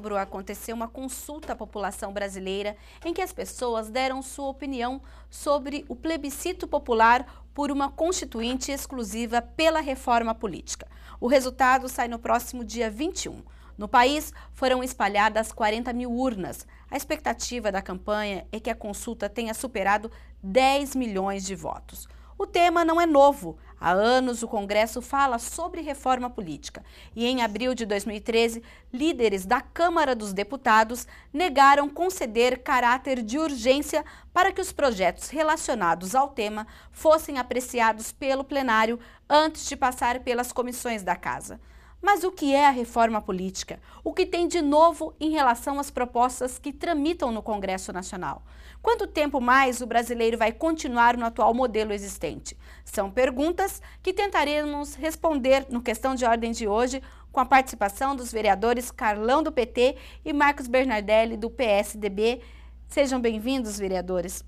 setembro, aconteceu uma consulta à população brasileira em que as pessoas deram sua opinião sobre o plebiscito popular por uma constituinte exclusiva pela reforma política. O resultado sai no próximo dia 21. No país, foram espalhadas 40 mil urnas. A expectativa da campanha é que a consulta tenha superado 10 milhões de votos. O tema não é novo. Há anos, o Congresso fala sobre reforma política. E em abril de 2013, líderes da Câmara dos Deputados negaram conceder caráter de urgência para que os projetos relacionados ao tema fossem apreciados pelo plenário antes de passar pelas comissões da Casa. Mas o que é a reforma política? O que tem de novo em relação às propostas que tramitam no Congresso Nacional? Quanto tempo mais o brasileiro vai continuar no atual modelo existente? São perguntas que tentaremos responder no Questão de Ordem de hoje com a participação dos vereadores Carlão do PT e Marcos Bernardelli do PSDB. Sejam bem-vindos, vereadores.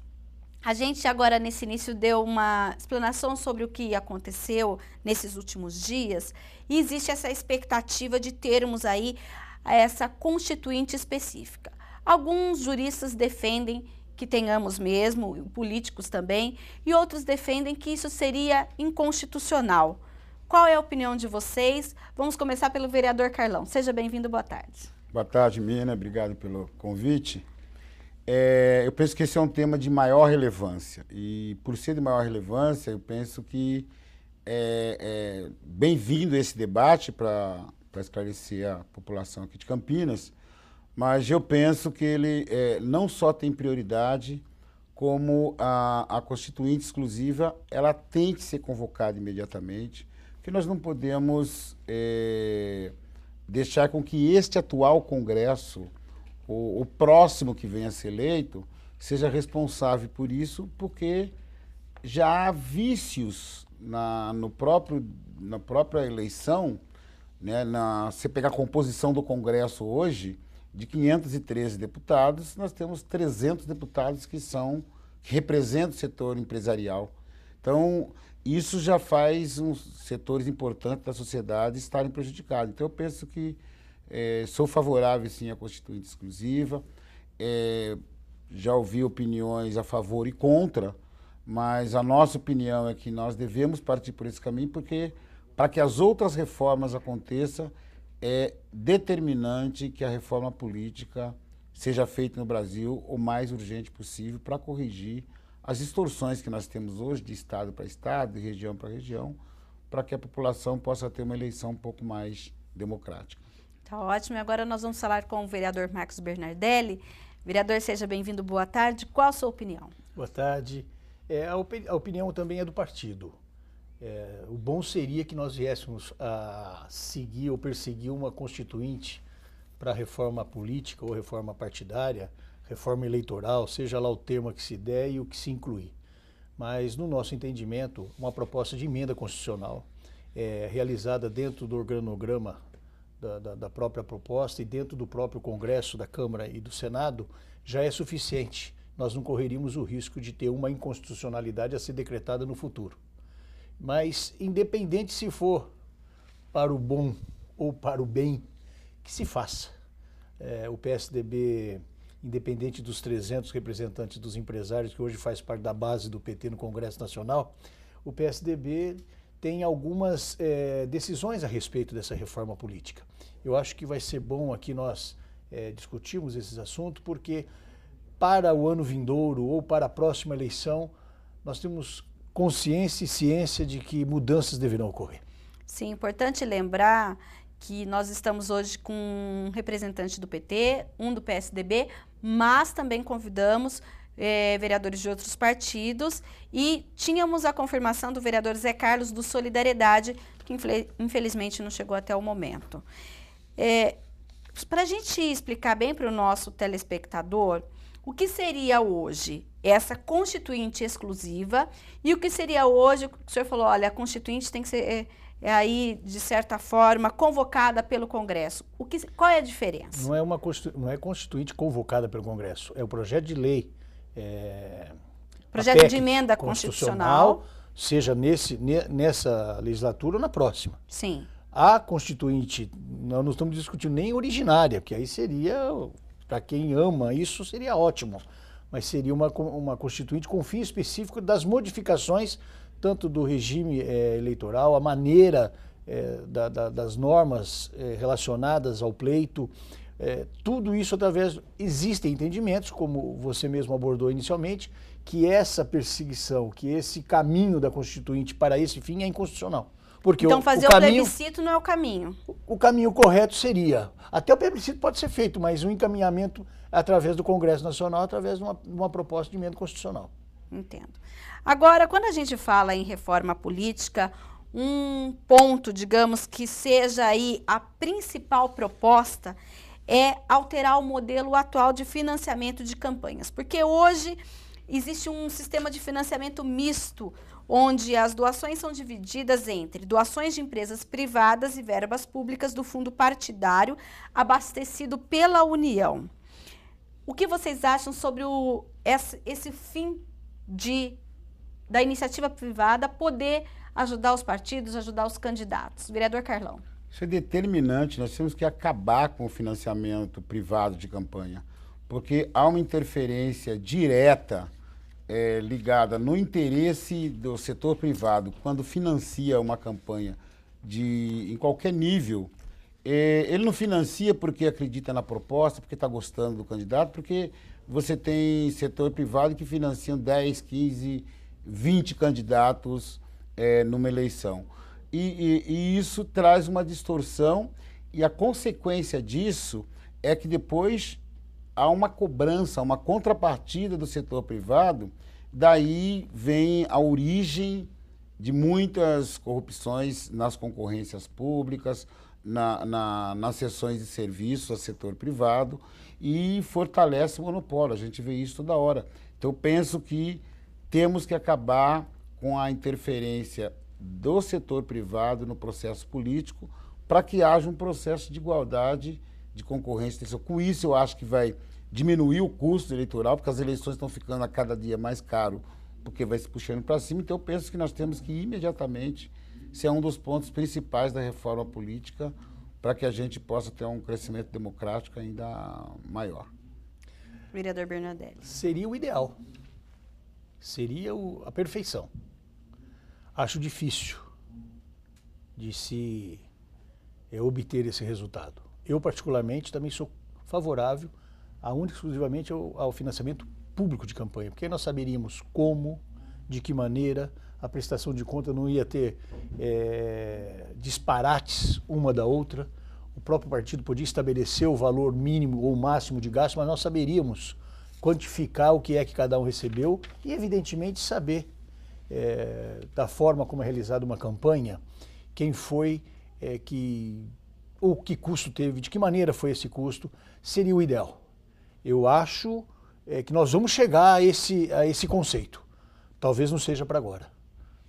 A gente agora nesse início deu uma explanação sobre o que aconteceu nesses últimos dias e existe essa expectativa de termos aí essa constituinte específica. Alguns juristas defendem que tenhamos mesmo, políticos também, e outros defendem que isso seria inconstitucional. Qual é a opinião de vocês? Vamos começar pelo vereador Carlão. Seja bem-vindo, boa tarde. Boa tarde, Mina, obrigado pelo convite. Eu penso que esse é um tema de maior relevância e por ser de maior relevância eu penso que é bem-vindo esse debate para esclarecer a população aqui de Campinas, mas eu penso que ele não só tem prioridade, como a Constituinte exclusiva ela tem que ser convocada imediatamente, porque nós não podemos deixar com que este atual Congresso o próximo que venha a ser eleito seja responsável por isso, porque já há vícios na própria eleição, né? Se pegar a composição do Congresso hoje, de 513 deputados, nós temos 300 deputados que representam o setor empresarial. Então, isso já faz uns setores importantes da sociedade estarem prejudicados. Então, eu penso que sou favorável, sim, à Constituinte exclusiva. Já ouvi opiniões a favor e contra, mas a nossa opinião é que nós devemos partir por esse caminho, porque para que as outras reformas aconteçam, é determinante que a reforma política seja feita no Brasil o mais urgente possível para corrigir as distorções que nós temos hoje de estado para estado, de região para região, para que a população possa ter uma eleição um pouco mais democrática. Tá ótimo. E agora nós vamos falar com o vereador Marcos Bernardelli. Vereador, seja bem-vindo, boa tarde. Qual a sua opinião? Boa tarde. A opinião também é do partido. O bom seria que nós viéssemos a seguir ou perseguir uma constituinte para reforma política ou reforma partidária, reforma eleitoral, seja lá o termo que se der e o que se incluir. Mas, no nosso entendimento, uma proposta de emenda constitucional realizada dentro do organograma da própria proposta e dentro do próprio Congresso, da Câmara e do Senado, já é suficiente. Nós não correríamos o risco de ter uma inconstitucionalidade a ser decretada no futuro. Mas, independente se for para o bom ou para o bem, que se faça. O PSDB, independente dos 300 representantes dos empresários, que hoje faz parte da base do PT no Congresso Nacional, o PSDB tem algumas decisões a respeito dessa reforma política. Eu acho que vai ser bom aqui nós discutirmos esses assuntos, porque para o ano vindouro ou para a próxima eleição, nós temos consciência e ciência de que mudanças deverão ocorrer. Sim, importante lembrar que nós estamos hoje com um representante do PT, um do PSDB, mas também convidamos vereadores de outros partidos e tínhamos a confirmação do vereador Zé Carlos do Solidariedade, que infelizmente não chegou até o momento. Para a gente explicar bem para o nosso telespectador, o que seria hoje essa constituinte exclusiva e o que seria hoje, o senhor falou, olha, a constituinte tem que ser aí, de certa forma, convocada pelo Congresso. Qual é a diferença? Não é constituinte convocada pelo Congresso, é o projeto de lei. Projeto de emenda constitucional, seja nessa legislatura ou na próxima. Sim. A Constituinte, nós não estamos discutindo nem originária, que aí seria, para quem ama isso, seria ótimo. Mas seria uma Constituinte com fim específico das modificações, tanto do regime eleitoral, a maneira das normas relacionadas ao pleito, tudo isso através... Existem entendimentos, como você mesmo abordou inicialmente, que essa perseguição, que esse caminho da Constituinte para esse fim é inconstitucional. Porque então fazer o plebiscito não é o caminho. O caminho correto seria, até o plebiscito pode ser feito, mas o encaminhamento através do Congresso Nacional, através de uma proposta de emenda constitucional. Entendo. Agora, quando a gente fala em reforma política, um ponto, digamos, que seja aí a principal proposta é alterar o modelo atual de financiamento de campanhas, porque hoje existe um sistema de financiamento misto, onde as doações são divididas entre doações de empresas privadas e verbas públicas do fundo partidário abastecido pela União. O que vocês acham sobre esse fim da iniciativa privada poder ajudar os partidos, ajudar os candidatos? Vereador Carlão. Isso é determinante, nós temos que acabar com o financiamento privado de campanha, porque há uma interferência direta ligada no interesse do setor privado quando financia uma campanha em qualquer nível. Ele não financia porque acredita na proposta, porque está gostando do candidato, porque você tem setor privado que financiam 10, 15, 20 candidatos numa eleição. E isso traz uma distorção, e a consequência disso é que depois há uma cobrança, uma contrapartida do setor privado, daí vem a origem de muitas corrupções nas concorrências públicas, nas cessões de serviços ao setor privado, e fortalece o monopólio. A gente vê isso toda hora. Então, eu penso que temos que acabar com a interferência do setor privado no processo político para que haja um processo de igualdade, de concorrência. Com isso, eu acho que vai diminuir o custo eleitoral, porque as eleições estão ficando a cada dia mais caro, porque vai se puxando para cima. Então, eu penso que nós temos que imediatamente ser um dos pontos principais da reforma política para que a gente possa ter um crescimento democrático ainda maior. Vereador Bernadelli. Seria o ideal. Seria a perfeição. Acho difícil de se obter esse resultado. Eu, particularmente, também sou favorável única e exclusivamente ao financiamento público de campanha, porque aí nós saberíamos como, de que maneira, a prestação de conta não ia ter disparates uma da outra. O próprio partido podia estabelecer o valor mínimo ou máximo de gasto, mas nós saberíamos quantificar o que é que cada um recebeu e, evidentemente, saber da forma como é realizada uma campanha, quem foi, ou que custo teve, de que maneira foi esse custo, seria o ideal. Eu acho que nós vamos chegar a esse conceito. Talvez não seja para agora,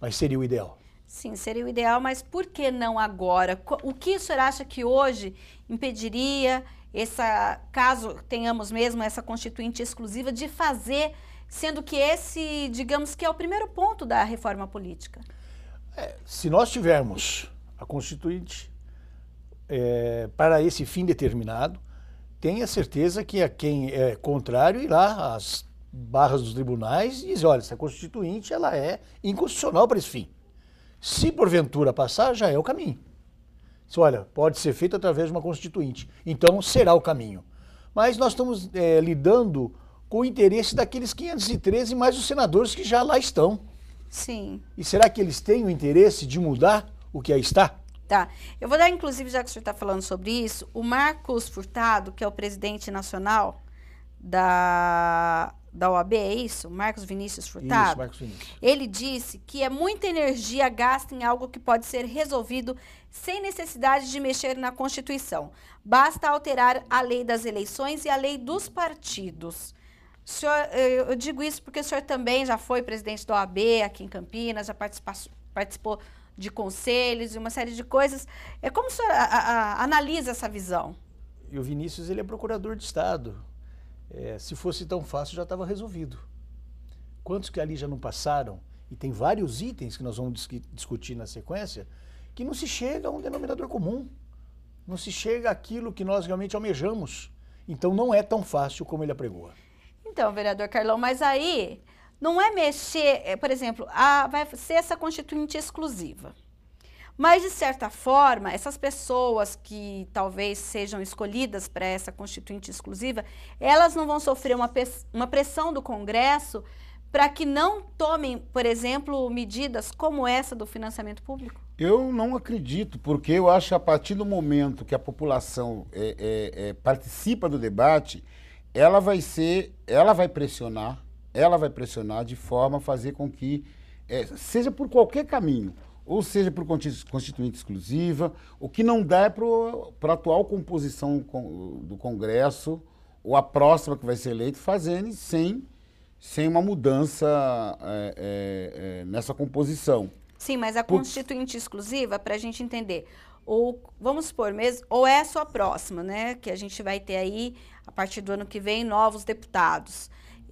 mas seria o ideal. Sim, seria o ideal, mas por que não agora? O que o senhor acha que hoje impediria, caso tenhamos mesmo essa constituinte exclusiva, de fazer, sendo que esse, digamos que é o primeiro ponto da reforma política? Se nós tivermos a constituinte para esse fim determinado, tenha certeza que quem é contrário irá às barras dos tribunais e diz, olha, essa constituinte ela é inconstitucional para esse fim. Se porventura passar, já é o caminho. Diz, olha, pode ser feito através de uma constituinte, então será o caminho. Mas nós estamos lidando com o interesse daqueles 513 mais os senadores que já lá estão. Sim. E será que eles têm o interesse de mudar o que aí está? Tá. Eu vou dar, inclusive, já que o senhor está falando sobre isso, o Marcos Furtado, que é o presidente nacional da OAB, é isso? Marcos Vinícius Furtado? Isso, Marcos Vinícius. Ele disse que é muita energia gasta em algo que pode ser resolvido sem necessidade de mexer na Constituição. Basta alterar a lei das eleições e a lei dos partidos. Senhor, eu digo isso porque o senhor também já foi presidente da OAB aqui em Campinas, já participou de conselhos e uma série de coisas. Como o senhor analisa essa visão? E o Vinícius, ele é procurador de Estado. Se fosse tão fácil, já estava resolvido. Quantos que ali já não passaram? E tem vários itens que nós vamos discutir na sequência, que não se chega a um denominador comum, não se chega àquilo que nós realmente almejamos. Então não é tão fácil como ele apregoa. Então, vereador Carlão, mas aí não é mexer, por exemplo, vai ser essa constituinte exclusiva. Mas, de certa forma, essas pessoas que talvez sejam escolhidas para essa constituinte exclusiva, elas não vão sofrer uma pressão do Congresso para que não tomem, por exemplo, medidas como essa do financiamento público? Eu não acredito, porque eu acho que a partir do momento que a população participa do debate, ela vai pressionar de forma a fazer com que, seja por qualquer caminho, ou seja por constituinte exclusiva, o que não dá é para a atual composição do Congresso, ou a próxima que vai ser eleita, fazendo sem uma mudança nessa composição. Sim, mas a constituinte exclusiva, para a gente entender, ou vamos supor mesmo, ou é a sua próxima, né? Que a gente vai ter aí, a partir do ano que vem, novos deputados,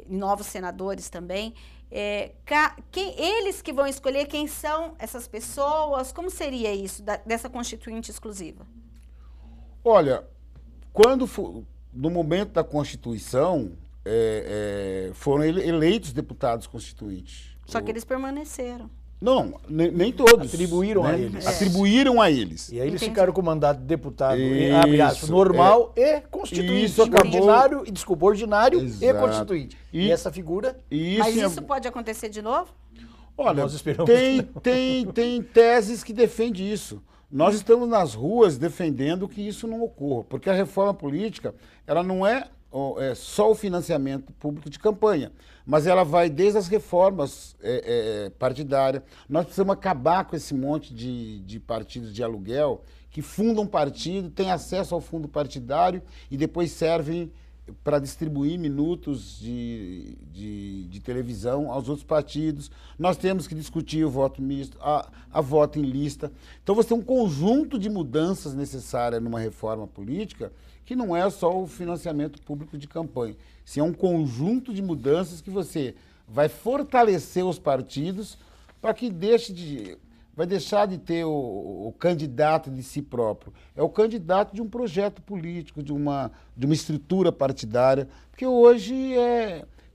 novos senadores também. Eles que vão escolher quem são essas pessoas, como seria isso, dessa constituinte exclusiva? Olha, no momento da Constituição, foram eleitos deputados constituintes. Só que eles permaneceram. Não, nem todos. Atribuíram a eles. Atribuíram a eles. E aí eles ficaram com o mandato de deputado normal e constituinte. Isso acabou... ordinário Exato. E constituinte. E essa figura... Mas isso pode acontecer de novo? Olha, nós esperamos tem teses que defendem isso. Nós estamos nas ruas defendendo que isso não ocorra, porque a reforma política, ela não é só o financiamento público de campanha, mas ela vai desde as reformas partidárias. Nós precisamos acabar com esse monte de partidos de aluguel que fundam partido, têm acesso ao fundo partidário e depois servem para distribuir minutos de televisão aos outros partidos. Nós temos que discutir o voto misto, a voto em lista. Então você tem um conjunto de mudanças necessárias numa reforma política que não é só o financiamento público de campanha. Sim, é um conjunto de mudanças que você vai fortalecer os partidos para que vai deixar de ter o candidato de si próprio. É o candidato de um projeto político, de uma estrutura partidária, porque hoje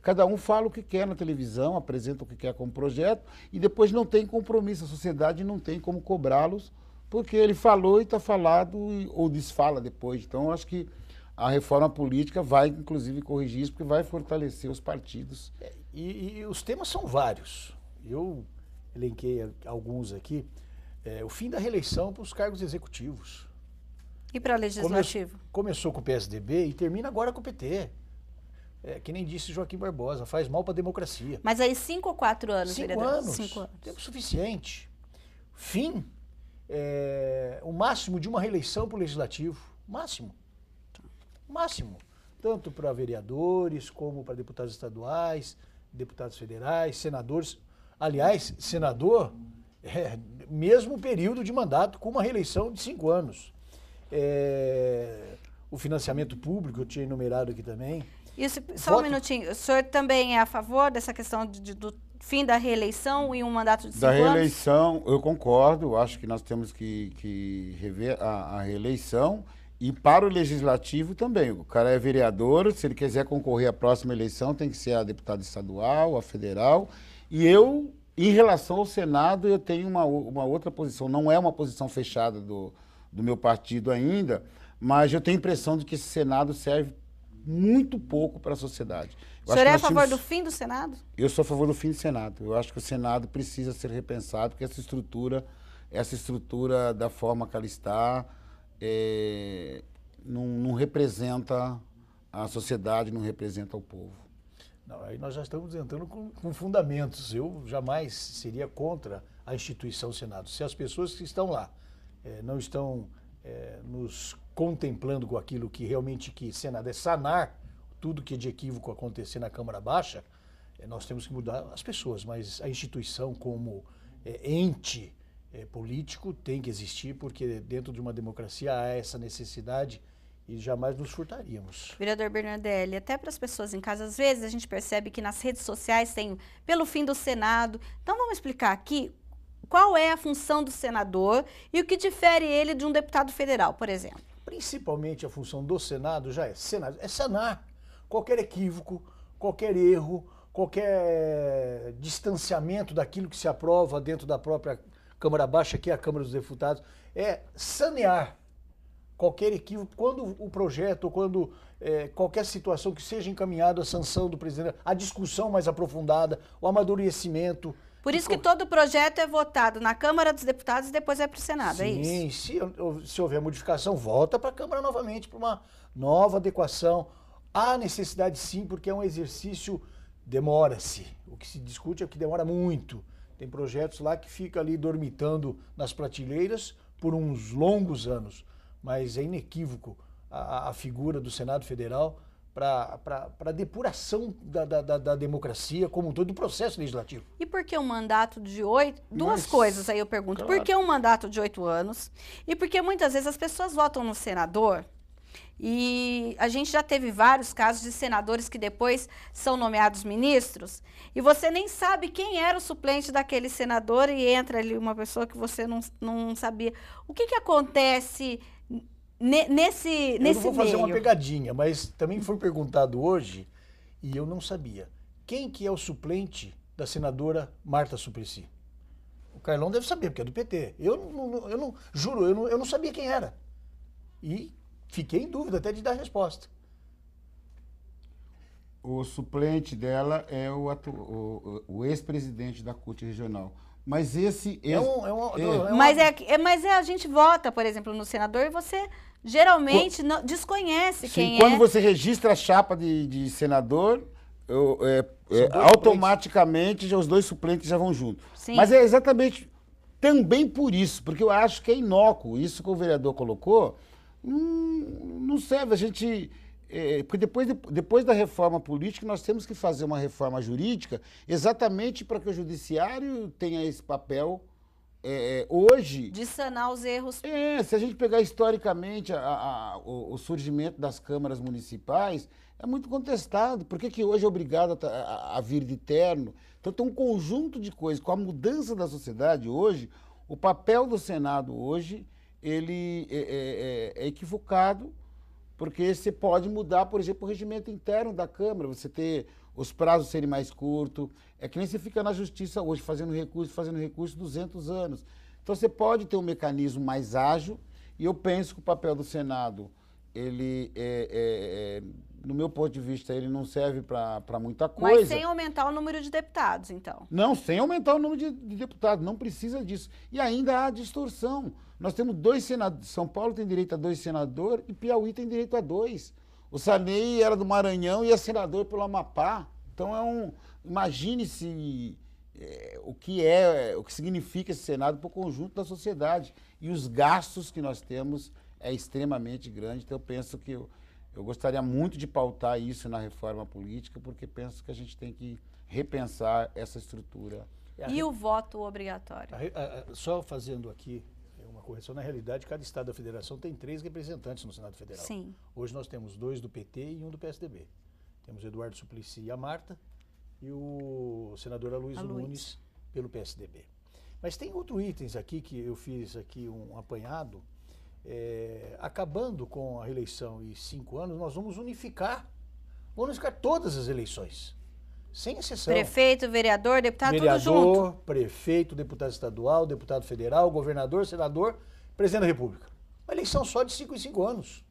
cada um fala o que quer na televisão, apresenta o que quer como projeto e depois não tem compromisso. A sociedade não tem como cobrá-los, porque ele falou e está falado ou desfala depois. Então, eu acho que a reforma política vai, inclusive, corrigir isso, porque vai fortalecer os partidos. E os temas são vários. Eu elenquei alguns aqui. O fim da reeleição para os cargos executivos. E para legislativo? Começou com o PSDB e termina agora com o PT. Que nem disse Joaquim Barbosa, faz mal para a democracia. Mas aí 5 ou 4 anos, 5 vereador? anos. 5 anos. Tempo suficiente. Fim. O máximo de uma reeleição para o legislativo. Máximo. Tanto para vereadores, como para deputados estaduais, deputados federais, senadores. Aliás, senador, mesmo período de mandato com uma reeleição de 5 anos. O financiamento público, eu tinha enumerado aqui também. Isso, só um minutinho. O senhor também é a favor dessa questão do fim da reeleição e um mandato de 5 anos? Da reeleição, eu concordo. Acho que nós temos que rever a reeleição. E para o legislativo também. O cara é vereador, se ele quiser concorrer à próxima eleição, tem que ser a deputada estadual, a federal. E eu, em relação ao Senado, eu tenho uma outra posição. Não é uma posição fechada do meu partido ainda, mas eu tenho a impressão de que esse Senado serve muito pouco para a sociedade. O senhor é a favor do fim do Senado? Eu sou a favor do fim do Senado. Eu acho que o Senado precisa ser repensado, porque essa estrutura da forma que ela está não representa a sociedade, não representa o povo. Não, aí nós já estamos entrando com fundamentos. Eu jamais seria contra a instituição Senado. Se as pessoas que estão lá não estão nos contemplando com aquilo que realmente que Senado é sanar tudo que é de equívoco acontecer na Câmara Baixa, nós temos que mudar as pessoas, mas a instituição como ente político tem que existir, porque dentro de uma democracia há essa necessidade e jamais nos furtaríamos. Vereador Bernardelli, até para as pessoas em casa, às vezes a gente percebe que nas redes sociais tem pelo fim do Senado. Então vamos explicar aqui qual é a função do senador e o que difere ele de um deputado federal, por exemplo? Principalmente a função do Senado já é sanar qualquer equívoco, qualquer erro, qualquer distanciamento daquilo que se aprova dentro da própria Câmara Baixa, que é a Câmara dos Deputados, é sanear qualquer equívoco quando o projeto, ou quando qualquer situação que seja encaminhada à sanção do presidente, a discussão mais aprofundada, o amadurecimento. Por isso que todo projeto é votado na Câmara dos Deputados e depois vai para o Senado, é isso? Sim, se houver modificação, volta para a Câmara novamente, para uma nova adequação. Há necessidade sim, porque é um exercício, demora-se. O que se discute é que demora muito. Tem projetos lá que ficam ali dormitando nas prateleiras por uns longos anos, mas é inequívoco a figura do Senado Federal para a depuração da democracia como um todo, do processo legislativo. E por que um mandato de 8? Duas coisas aí eu pergunto. Claro. Por que um mandato de 8 anos? E porque muitas vezes as pessoas votam no senador e a gente já teve vários casos de senadores que depois são nomeados ministros e você nem sabe quem era o suplente daquele senador e entra ali uma pessoa que você não sabia. O que acontece nesse Eu não vou fazer meio? uma pegadinha, mas também foi perguntado hoje e eu não sabia. Quem que é o suplente da senadora Marta Suplicy? O Carlão deve saber, porque é do PT. Eu não sabia quem era. E fiquei em dúvida até de dar a resposta. O suplente dela é o ex-presidente da CUT regional. Mas esse... Mas a gente vota, por exemplo, no senador e você geralmente desconhece quem é. Quando você registra a chapa de senador, automaticamente já os dois suplentes já vão junto. Sim. Mas é exatamente também por isso, porque eu acho que é inócuo. Isso que o vereador colocou, não serve. A gente... porque depois da reforma política, nós temos que fazer uma reforma jurídica exatamente para que o judiciário tenha esse papel hoje. De sanar os erros. Se a gente pegar historicamente o surgimento das câmaras municipais, é muito contestado. Por que hoje é obrigado a vir de terno? Então tem um conjunto de coisas. Com a mudança da sociedade hoje, o papel do Senado hoje, ele é equivocado, porque você pode mudar, por exemplo, o regimento interno da Câmara, você ter os prazos serem mais curtos. É que nem você fica na justiça hoje fazendo recurso 200 anos. Então você pode ter um mecanismo mais ágil, e eu penso que o papel do Senado, ele, no meu ponto de vista, ele não serve para muita coisa. Mas sem aumentar o número de deputados, então. Não, sem aumentar o número de deputados, não precisa disso. E ainda há distorção. Nós temos 2 senadores, São Paulo tem direito a 2 senadores e Piauí tem direito a 2. O Sarney era do Maranhão e é senador pelo Amapá. Então imagine-se o que significa esse Senado para o conjunto da sociedade. E os gastos que nós temos é extremamente grande. Então eu penso que eu gostaria muito de pautar isso na reforma política, porque penso que a gente tem que repensar essa estrutura. E o voto obrigatório? Só fazendo aqui uma correção, na realidade, cada estado da federação tem 3 representantes no Senado Federal. Sim. Hoje nós temos 2 do PT e 1 do PSDB. Temos o Eduardo Suplicy e a Marta, e o senador Aloysio Nunes pelo PSDB. Mas tem outros itens aqui que eu fiz aqui um apanhado. Acabando com a reeleição e 5 anos, nós vamos unificar todas as eleições, sem exceção. Prefeito, vereador, deputado, tudo junto. Vereador, prefeito, deputado estadual, deputado federal, governador, senador, presidente da República. Uma eleição só de 5 em 5 anos.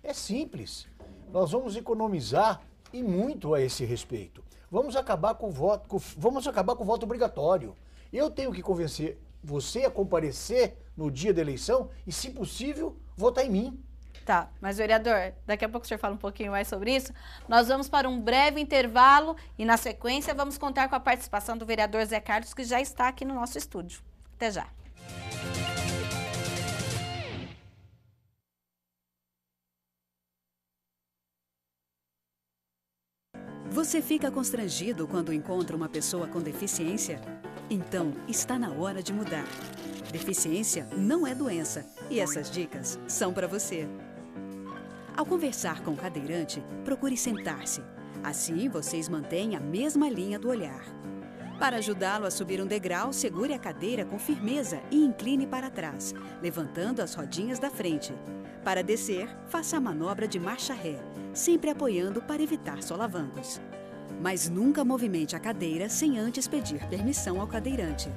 É simples. Nós vamos economizar e muito a esse respeito. Vamos acabar com o voto obrigatório. Eu tenho que convencer você a comparecer no dia da eleição e, se possível, votar em mim. Tá, mas vereador, daqui a pouco o senhor fala um pouquinho mais sobre isso. Nós vamos para um breve intervalo e, na sequência, vamos contar com a participação do vereador Zé Carlos, que já está aqui no nosso estúdio. Até já. Você fica constrangido quando encontra uma pessoa com deficiência? Então, está na hora de mudar. Deficiência não é doença e essas dicas são para você. Ao conversar com o cadeirante, procure sentar-se. Assim, vocês mantêm a mesma linha do olhar. Para ajudá-lo a subir um degrau, segure a cadeira com firmeza e incline para trás, levantando as rodinhas da frente. Para descer, faça a manobra de marcha ré, sempre apoiando para evitar solavancos. Mas nunca movimente a cadeira sem antes pedir permissão ao cadeirante.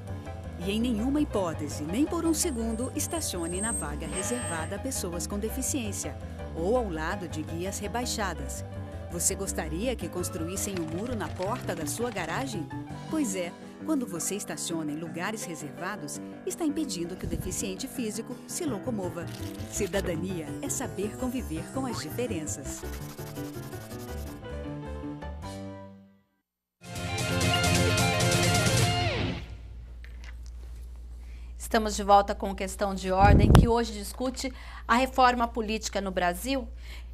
E em nenhuma hipótese, nem por um segundo, estacione na vaga reservada a pessoas com deficiência ou ao lado de guias rebaixadas. Você gostaria que construíssem um muro na porta da sua garagem? Pois é, quando você estaciona em lugares reservados, está impedindo que o deficiente físico se locomova. Cidadania é saber conviver com as diferenças. Estamos de volta com Questão de Ordem, que hoje discute a reforma política no Brasil.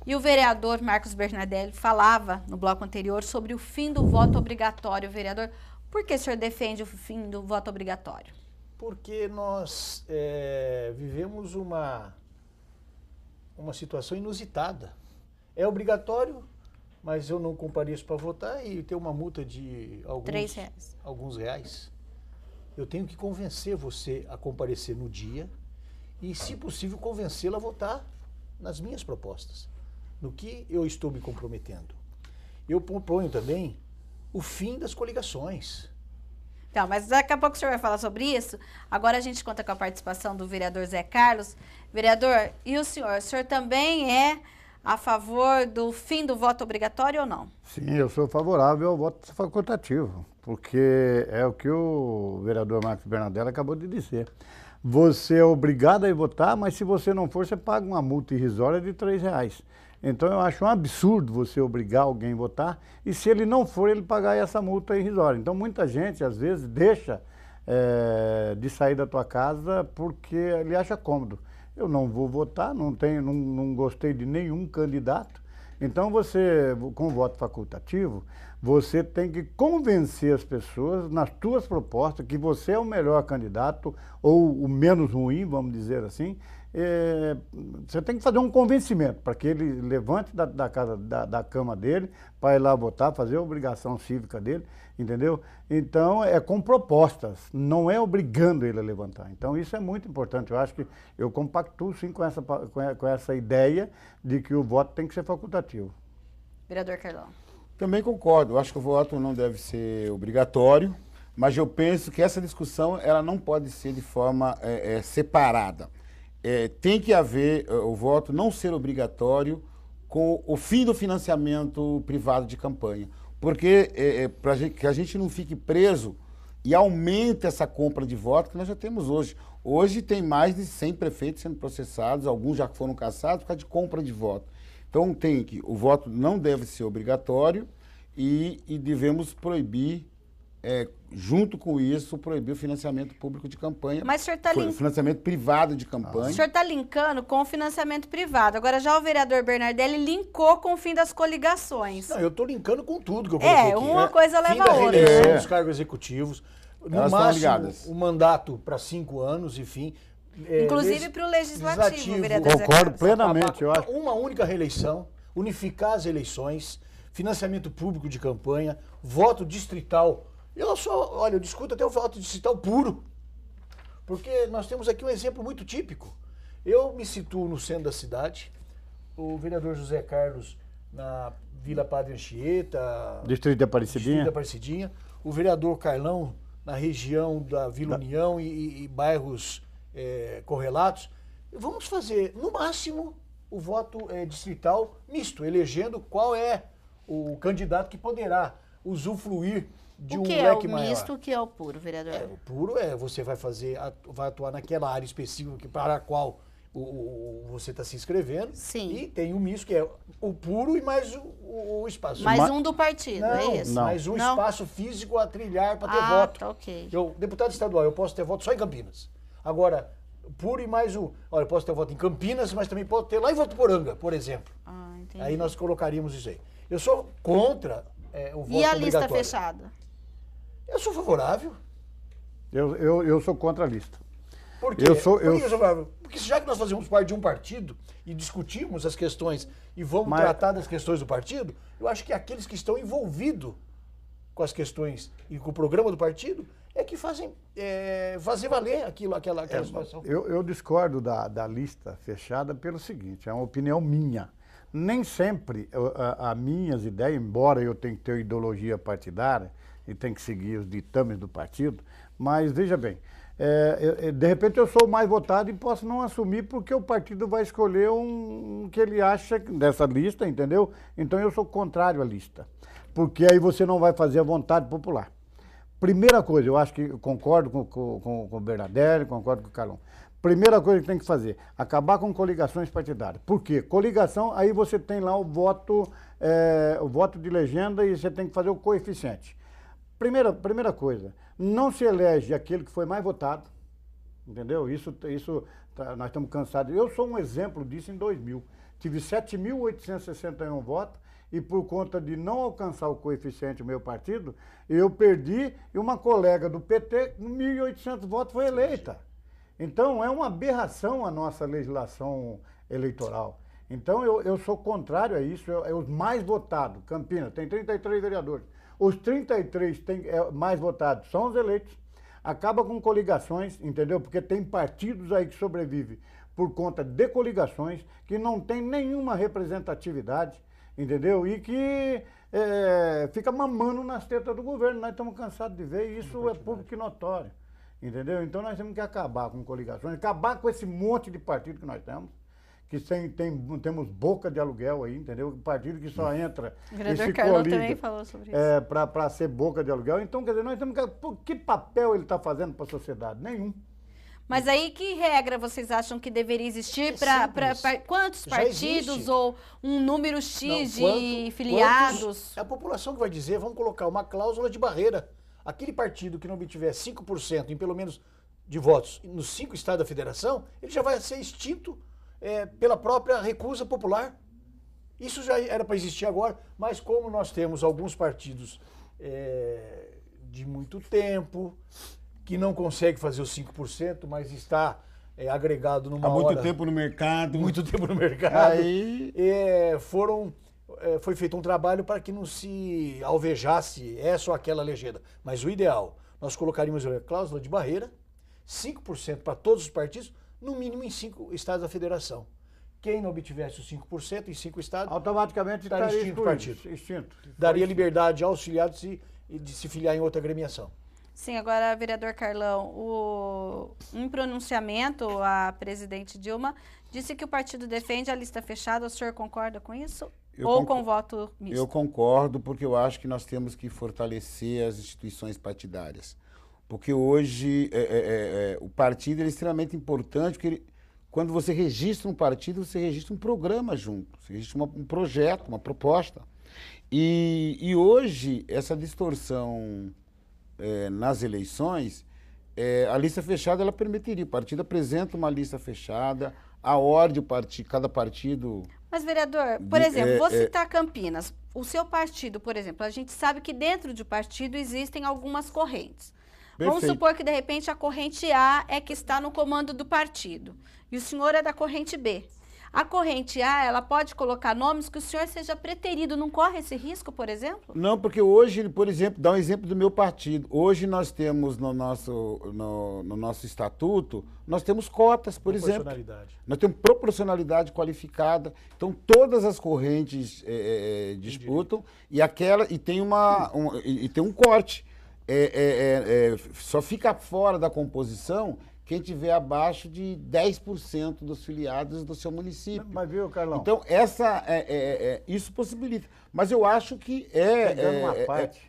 E o vereador Marcos Bernardelli falava no bloco anterior sobre o fim do voto obrigatório. Vereador, por que o senhor defende o fim do voto obrigatório? Porque nós vivemos uma situação inusitada. É obrigatório, mas eu não compareço para votar e ter uma multa de alguns reais. Eu tenho que convencer você a comparecer no dia e, se possível, convencê-lo a votar nas minhas propostas, no que eu estou me comprometendo. Eu proponho também o fim das coligações. Então, mas daqui a pouco o senhor vai falar sobre isso. Agora a gente conta com a participação do vereador Zé Carlos. Vereador, e o senhor? O senhor também é a favor do fim do voto obrigatório ou não? Sim, eu sou favorável ao voto facultativo, porque é o que o vereador Marcos Bernardelli acabou de dizer. Você é obrigado a ir votar, mas se você não for, você paga uma multa irrisória de R$3. Então eu acho um absurdo você obrigar alguém a votar e, se ele não for, ele pagar essa multa irrisória. Então muita gente, às vezes, deixa de sair da tua casa porque ele acha cômodo. Eu não vou votar, não gostei de nenhum candidato. Então você, com o voto facultativo, você tem que convencer as pessoas nas tuas propostas que você é o melhor candidato ou o menos ruim, vamos dizer assim. Você tem que fazer um convencimento para que ele levante da cama dele para ir lá votar, fazer a obrigação cívica dele, entendeu? Então é com propostas, não é obrigando ele a levantar. Então isso é muito importante. Eu acho que eu compactuo sim com essa ideia de que o voto tem que ser facultativo. Vereador Carlão. Também concordo, eu acho que o voto não deve ser obrigatório, mas eu penso que essa discussão ela não pode ser de forma separada. Tem que haver o voto não ser obrigatório com o fim do financiamento privado de campanha, porque para que a gente não fique preso e aumente essa compra de voto que nós já temos hoje. Hoje tem mais de 100 prefeitos sendo processados, alguns já foram cassados por causa de compra de voto. Então o voto não deve ser obrigatório e devemos proibir, junto com isso, proibir o financiamento público de campanha. Mas o senhor está financiamento privado de campanha. O senhor está linkando com o financiamento privado. Agora já o vereador Bernardelli linkou com o fim das coligações. Não, eu estou linkando com tudo que eu coloquei aqui. Uma coisa leva a outra. Fim da reeleição dos cargos executivos. No Elas máximo, o mandato para 5 anos, enfim. Inclusive para o legislativo, vereador Zé Concordo Carlos. plenamente, eu acho. Uma única reeleição, unificar as eleições, financiamento público de campanha, voto distrital. Eu discuto até o voto distrital puro, porque nós temos aqui um exemplo muito típico. Eu me situo no centro da cidade, o vereador José Carlos na Vila Padre Anchieta, Distrito de Aparecidinha, o vereador Carlão na região da Vila União e bairros correlatos. Vamos fazer, no máximo, o voto distrital misto, elegendo qual é o candidato que poderá usufruir de um leque maior. O misto, o que é o puro, vereador? O puro você vai atuar naquela área específica para a qual você está se inscrevendo. Sim. E tem o misto, que é o puro e mais o espaço. Mais um do partido, é isso? Não, mais um espaço físico a trilhar para ter voto. Tá, ok. Deputado estadual, eu posso ter voto só em Campinas. Agora, puro e mais o... Olha, eu posso ter voto em Campinas, mas também posso ter lá em Votuporanga, por exemplo. Entendi. Aí nós colocaríamos isso aí. Eu sou contra o voto obrigatório. E a lista fechada? Eu sou favorável. Eu sou contra a lista. Por quê? Porque já que nós fazemos parte de um partido e discutimos as questões e vamos tratar das questões do partido, eu acho que aqueles que estão envolvidos com as questões e com o programa do partido, é que fazem fazer valer aquela situação. Eu discordo da lista fechada pelo seguinte, é uma opinião minha. Nem sempre as minhas ideias, embora eu tenha que ter ideologia partidária e tenha que seguir os ditames do partido, mas veja bem, de repente eu sou o mais votado e posso não assumir porque o partido vai escolher um que ele acha dessa lista, entendeu? Então eu sou contrário à lista, porque aí você não vai fazer a vontade popular. Primeira coisa, eu acho que eu concordo com o Bernadelli, concordo com o Carlão. Primeira coisa que tem que fazer, acabar com coligações partidárias. Por quê? Coligação, aí você tem lá o voto de legenda e você tem que fazer o coeficiente. Primeira coisa, não se elege aquele que foi mais votado, entendeu? Isso nós estamos cansados. Eu sou um exemplo disso em 2000. Tive 7.861 votos e por conta de não alcançar o coeficiente do meu partido, eu perdi e uma colega do PT, com 1.800 votos, foi eleita. Então, é uma aberração a nossa legislação eleitoral. Então, eu sou contrário a isso. Os mais votados, Campinas, tem 33 vereadores. Os 33 mais votados são os eleitos. Acaba com coligações, entendeu? Porque tem partidos aí que sobrevivem por conta de coligações, que não tem nenhuma representatividade, entendeu? E que fica mamando nas tetas do governo. Nós estamos cansados de ver, e isso é público e notório. Entendeu? Então nós temos que acabar com coligações, acabar com esse monte de partido que nós temos, que temos boca de aluguel aí, entendeu? Partido que só entra o vereador Carlão também falou sobre isso. Para ser boca de aluguel. Então, quer dizer, nós temos que papel ele está fazendo para a sociedade? Nenhum. Mas aí que regra vocês acham que deveria existir para quantos partidos ou um número X de filiados? É a população que vai dizer, vamos colocar uma cláusula de barreira. Aquele partido que não obtiver 5% em pelo menos de votos nos 5 estados da federação, ele já vai ser extinto pela própria recusa popular. Isso já era para existir agora, mas como nós temos alguns partidos de muito tempo, que não consegue fazer os 5%, mas está agregado numa hora... Há muito tempo no mercado. Muito tempo no mercado. Aí... Foi feito um trabalho para que não se alvejasse essa ou aquela legenda. Mas o ideal, nós colocaríamos a cláusula de barreira, 5% para todos os partidos, no mínimo em 5 estados da federação. Quem não obtivesse os 5% em 5 estados, automaticamente estaria extinto o partido. Extinto. Daria liberdade aos filiados de se filiar em outra agremiação. Sim, agora, vereador Carlão, um pronunciamento, a presidente Dilma disse que o partido defende a lista fechada. O senhor concorda com isso? Com voto misto? Eu concordo, porque eu acho que nós temos que fortalecer as instituições partidárias. Porque hoje o partido é extremamente importante, porque quando você registra um partido, você registra um programa junto, você registra um projeto, uma proposta. E hoje, essa distorção nas eleições, a lista fechada ela permitiria. O partido apresenta uma lista fechada, a ordem, cada partido... Mas, vereador, por exemplo, vou citar Campinas. O seu partido, por exemplo, a gente sabe que dentro de partido existem algumas correntes. Perfeito. Vamos supor que, de repente, a corrente A é que está no comando do partido e o senhor é da corrente B. A corrente A, ela pode colocar nomes que o senhor seja preterido, não corre esse risco, por exemplo? Não, porque hoje, por exemplo, dá um exemplo do meu partido. Hoje nós temos no nosso estatuto, nós temos cotas, por exemplo. Nós temos proporcionalidade qualificada. Então, todas as correntes disputam e tem um corte. Só fica fora da composição quem tiver abaixo de 10% dos filiados do seu município. Mas viu, Carlão? Então, isso possibilita. Mas eu acho que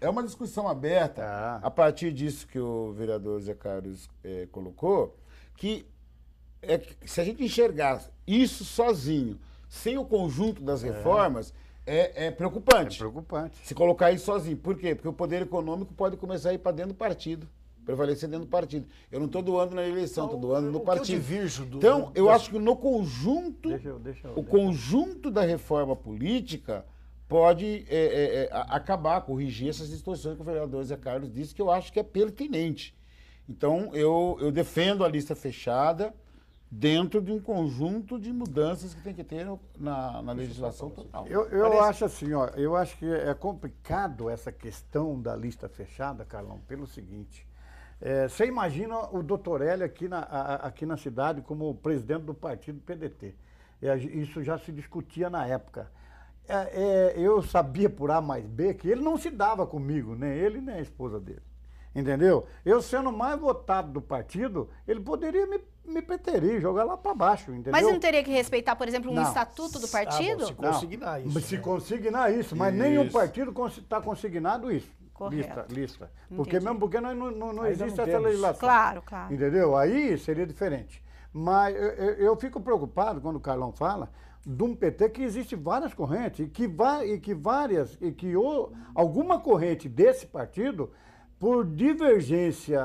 é uma discussão aberta, a partir disso que o vereador Zé Carlos colocou, que se a gente enxergar isso sozinho, sem o conjunto das reformas, é preocupante. É preocupante. Se colocar isso sozinho. Por quê? Porque o poder econômico pode começar a ir para dentro do partido. Prevalecer dentro do partido. Eu não estou doando na eleição, estou doando no partido. Então, eu acho que no conjunto, conjunto da reforma política pode acabar, corrigir essas distorções que o vereador Zé Carlos disse, que eu acho que é pertinente. Então, eu defendo a lista fechada, dentro de um conjunto de mudanças que tem que ter na legislação total. Eu acho assim, ó, eu acho que é complicado essa questão da lista fechada, Carlão, pelo seguinte. Você imagina o doutor Hélio aqui na cidade como presidente do partido PDT. Isso já se discutia na época. Eu sabia por A mais B que ele não se dava comigo, nem ele nem a esposa dele. Entendeu? Eu sendo mais votado do partido, ele poderia me preterir, jogar lá para baixo, entendeu? Mas não teria que respeitar, por exemplo, um estatuto do partido? Se consignar isso. Se consignar isso, mas nenhum partido está consignado isso. Correto. Lista. Porque mesmo porque não existe essa temos. legislação. Claro, claro. Entendeu? Aí seria diferente. Mas eu fico preocupado quando o Carlão fala de um PT que existe várias correntes e que alguma corrente desse partido, por divergência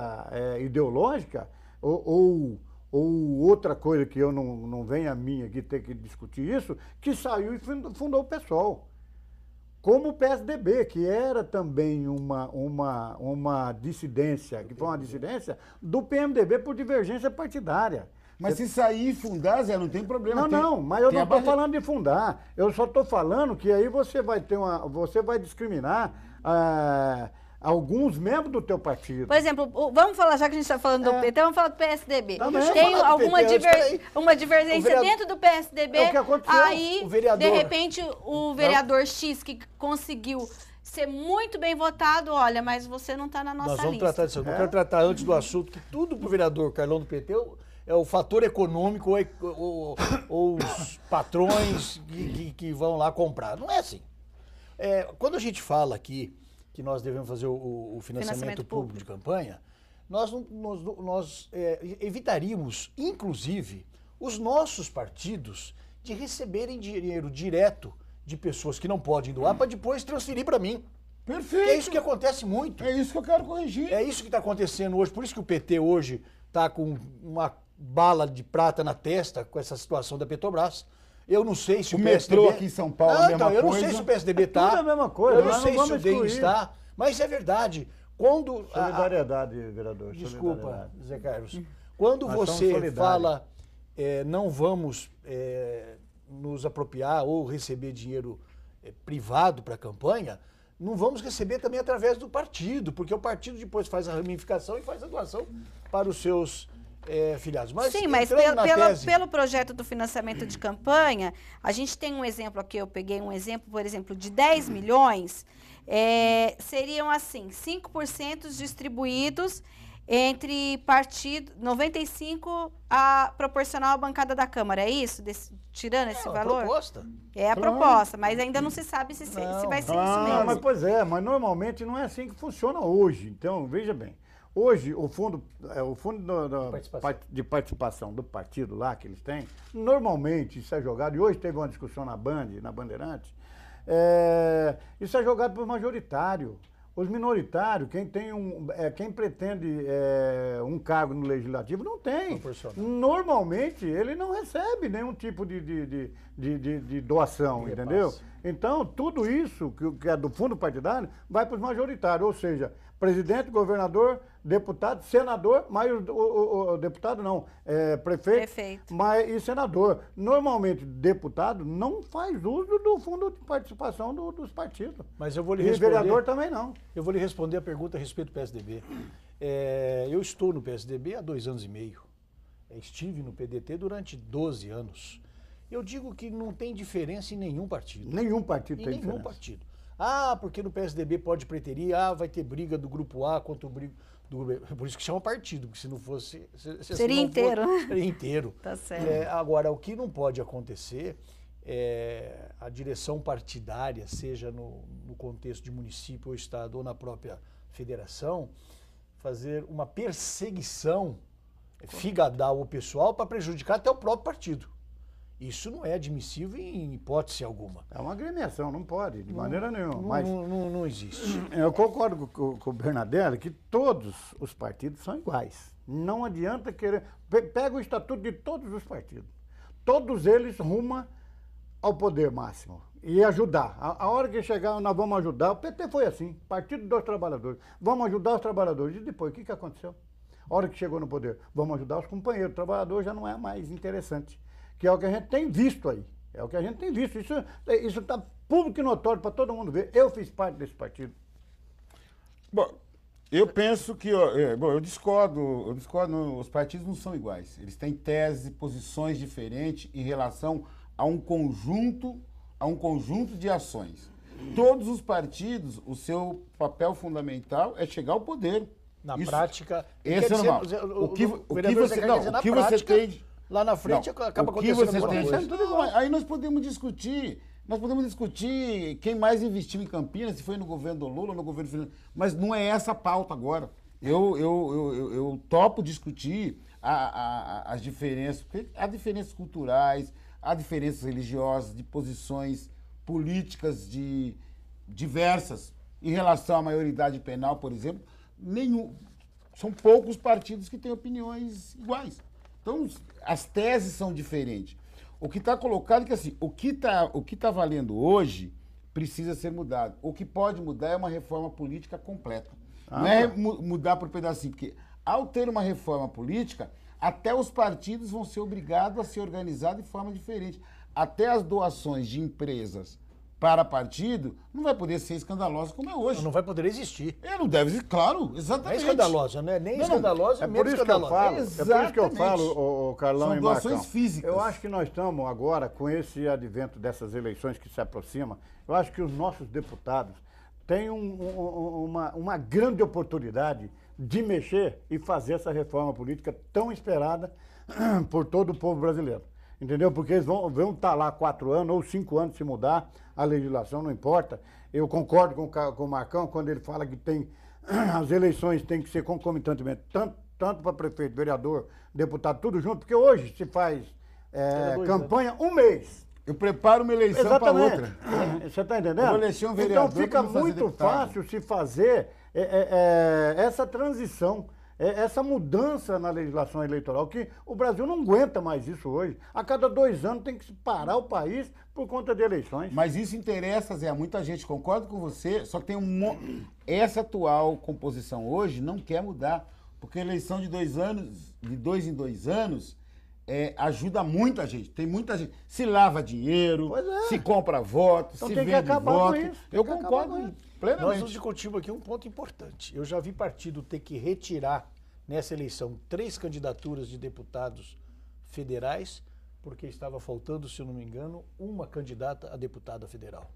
ideológica ou outra coisa que eu não venho a mim aqui ter que discutir isso, que saiu e fundou o PSOL. Como o PSDB, que era também uma dissidência, que foi uma dissidência do PMDB por divergência partidária. Mas se sair e fundar, Zé, não tem problema. Mas eu não estou falando de fundar. Eu só estou falando que aí você vai discriminar alguns membros do teu partido. Por exemplo, vamos falar, já que a gente está falando do PT, vamos falar do PSDB. Também. Tem alguma PT, uma divergência dentro do PSDB, É o que aconteceu. aí, O vereador. de repente, o vereador X, que conseguiu ser muito bem votado, olha, mas você não está na nossa Nós vamos lista. tratar disso. Eu quero tratar antes do assunto, que tudo pro vereador Carlão do PT é o fator econômico ou os patrões que vão lá comprar. Não é assim. Quando a gente fala aqui que nós devemos fazer o financiamento público de campanha, nós evitaríamos, inclusive, os nossos partidos de receberem dinheiro direto de pessoas que não podem doar para depois transferir para mim. Perfeito. Que é isso que acontece muito. É isso que eu quero corrigir. É isso que está acontecendo hoje. Por isso que o PT hoje está com uma bala de prata na testa com essa situação da Petrobras. Eu não sei se o PSDB... metrô aqui em São Paulo é a mesma eu não coisa. sei se o PSDB está. Tudo é a mesma coisa, Eu não nós sei não se o vamos DEM excluir. está. Mas é verdade. Quando... Solidariedade, vereador. Desculpa, solidariedade. Zé Carlos. Quando Nós somos você solidários. fala não vamos nos apropriar ou receber dinheiro privado para a campanha, não vamos receber também através do partido, porque o partido depois faz a ramificação e faz a doação para os seus filiados. Mas, sim, mas pelo projeto do financiamento de campanha, a gente tem um exemplo aqui, eu peguei um exemplo, por exemplo, de 10 milhões, seriam assim, 5% distribuídos entre partido, 95 proporcional à bancada da Câmara, é isso? Tirando esse valor? É a proposta. É a proposta, mas ainda não se sabe se vai ser isso mesmo. Mas pois mas normalmente não é assim que funciona hoje. Então, veja bem, hoje o fundo de participação do partido lá que eles têm, normalmente isso é jogado, e hoje teve uma discussão na Bandeirantes, isso é jogado por majoritário. Os minoritários, quem pretende um cargo no legislativo, não tem. Normalmente, ele não recebe nenhum tipo de doação, entendeu? Então, tudo isso que é do fundo partidário vai para os majoritários, ou seja, presidente, governador, deputado, senador, mas o deputado não, prefeito. E senador. Normalmente, deputado não faz uso do fundo de participação dos partidos. Mas eu vou lhe responder. E vereador também não. Eu vou lhe responder a pergunta a respeito do PSDB. Eu estou no PSDB há 2 anos e meio. Estive no PDT durante 12 anos. Eu digo que não tem diferença em nenhum partido. Nenhum partido tem nenhum diferença. Partido. Porque no PSDB pode preterir, vai ter briga do grupo A contra o briga do grupo B. Por isso que chama partido, porque se não fosse... Seria inteiro. Seria inteiro. Tá certo. Agora, o que não pode acontecer é a direção partidária, seja no contexto de município ou estado ou na própria federação, fazer uma perseguição figadal ao pessoal para prejudicar até o próprio partido. Isso não é admissível em hipótese alguma. É uma agremiação, não pode, de maneira nenhuma. Mas não existe. Eu concordo com o Bernadelli que todos os partidos são iguais. Não adianta querer... Pega o estatuto de todos os partidos. Todos eles rumam ao poder máximo e ajudar. A hora que chegar, nós vamos ajudar. O PT foi assim, Partido dos Trabalhadores. Vamos ajudar os trabalhadores. E depois, o que aconteceu? A hora que chegou no poder, vamos ajudar os companheiros. O trabalhador já não é mais interessante. Que é o que a gente tem visto aí. É o que a gente tem visto. Isso está público e notório para todo mundo ver. Eu fiz parte desse partido. Bom, eu penso que, eu discordo, os partidos não são iguais. Eles têm teses e posições diferentes em relação a um conjunto de ações. Todos os partidos, o seu papel fundamental é chegar ao poder. Na prática, esse é normal. O que você tem lá na frente acaba acontecendo alguma coisa. Aí nós podemos discutir quem mais investiu em Campinas, se foi no governo do Lula ou no governo do Fernando, mas não é essa a pauta agora. Eu topo discutir as diferenças, porque há diferenças culturais, há diferenças religiosas, de posições políticas diversas em relação à maioridade penal, por exemplo. São poucos partidos que têm opiniões iguais. Então, as teses são diferentes. O que está colocado é que assim, o que tá valendo hoje precisa ser mudado. O que pode mudar é uma reforma política completa. Não é mudar por pedacinho, porque ao ter uma reforma política, até os partidos vão ser obrigados a se organizar de forma diferente. Até as doações de empresas para partido não vai poder ser escandalosa como é hoje. Não vai poder existir. Não deve existir, claro, exatamente. É escandalosa, né? Nem escandalosa, menos escandalosa. É por isso que eu falo, Carlão e Marcão. São doações físicas. Eu acho que nós estamos agora, com esse advento dessas eleições que se aproximam, eu acho que os nossos deputados têm uma grande oportunidade de mexer e fazer essa reforma política tão esperada por todo o povo brasileiro. Entendeu? Porque eles vão estar lá 4 anos ou 5 anos se mudar a legislação, não importa. Eu concordo com o Marcão quando ele fala que as eleições têm que ser concomitantemente, tanto para prefeito, vereador, deputado, tudo junto, porque hoje se faz campanha um mês. Eu preparo uma eleição para outra. Você está entendendo? Eu vou eleger um vereador, então fica muito fácil se fazer essa transição. Essa mudança na legislação eleitoral, que o Brasil não aguenta mais isso hoje. A cada 2 anos tem que se parar o país por conta de eleições. Mas isso interessa, Zé, muita gente concorda com você, só que tem essa atual composição hoje não quer mudar, porque a eleição de 2 anos, de 2 em 2 anos, ajuda muita gente. Tem muita gente. Se lava dinheiro, se compra voto, então se vende voto. Eu concordo plenamente. Nós discutimos aqui um ponto importante. Eu já vi partido ter que retirar nessa eleição 3 candidaturas de deputados federais, porque estava faltando, se eu não me engano, uma candidata a deputada federal.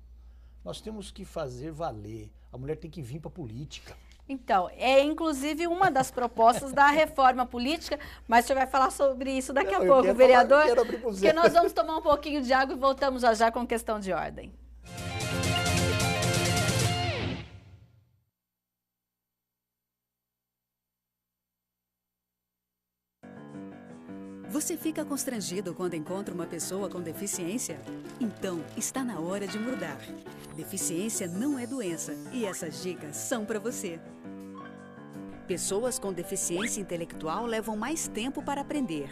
Nós temos que fazer valer. A mulher tem que vir para a política. Então, é inclusive uma das propostas da reforma política, mas o senhor vai falar sobre isso daqui a pouco, vereador, porque nós vamos tomar um pouquinho de água e voltamos já com questão de ordem. Você fica constrangido quando encontra uma pessoa com deficiência? Então, está na hora de mudar. Deficiência não é doença e essas dicas são para você. Pessoas com deficiência intelectual levam mais tempo para aprender.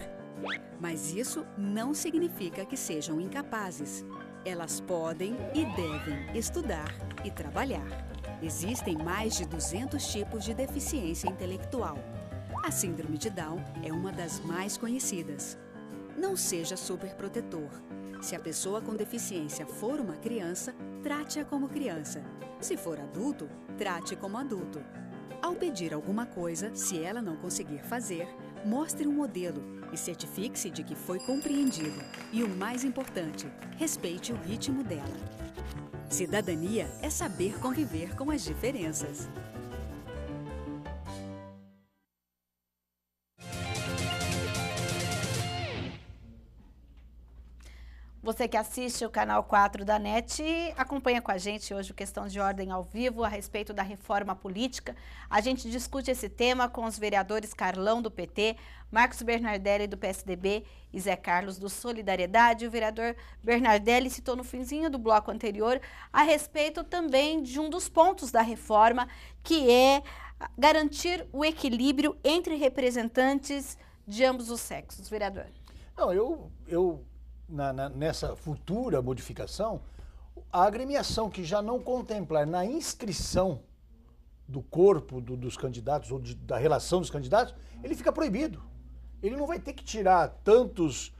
Mas isso não significa que sejam incapazes. Elas podem e devem estudar e trabalhar. Existem mais de 200 tipos de deficiência intelectual. A síndrome de Down é uma das mais conhecidas. Não seja superprotetor. Se a pessoa com deficiência for uma criança, trate-a como criança. Se for adulto, trate como adulto. Ao pedir alguma coisa, se ela não conseguir fazer, mostre um modelo e certifique-se de que foi compreendido. E o mais importante, respeite o ritmo dela. Cidadania é saber conviver com as diferenças. Você que assiste o canal 4 da NET, acompanha com a gente hoje o Questão de Ordem ao vivo a respeito da reforma política. A gente discute esse tema com os vereadores Carlão, do PT, Marcos Bernardelli, do PSDB e Zé Carlos, do Solidariedade. O vereador Bernardelli citou no finzinho do bloco anterior a respeito também de um dos pontos da reforma, que é garantir o equilíbrio entre representantes de ambos os sexos. Vereador. Não, nessa futura modificação, a agremiação que já não contemplar na inscrição do corpo dos candidatos ou da relação dos candidatos, ele fica proibido. Ele não vai ter que tirar tantos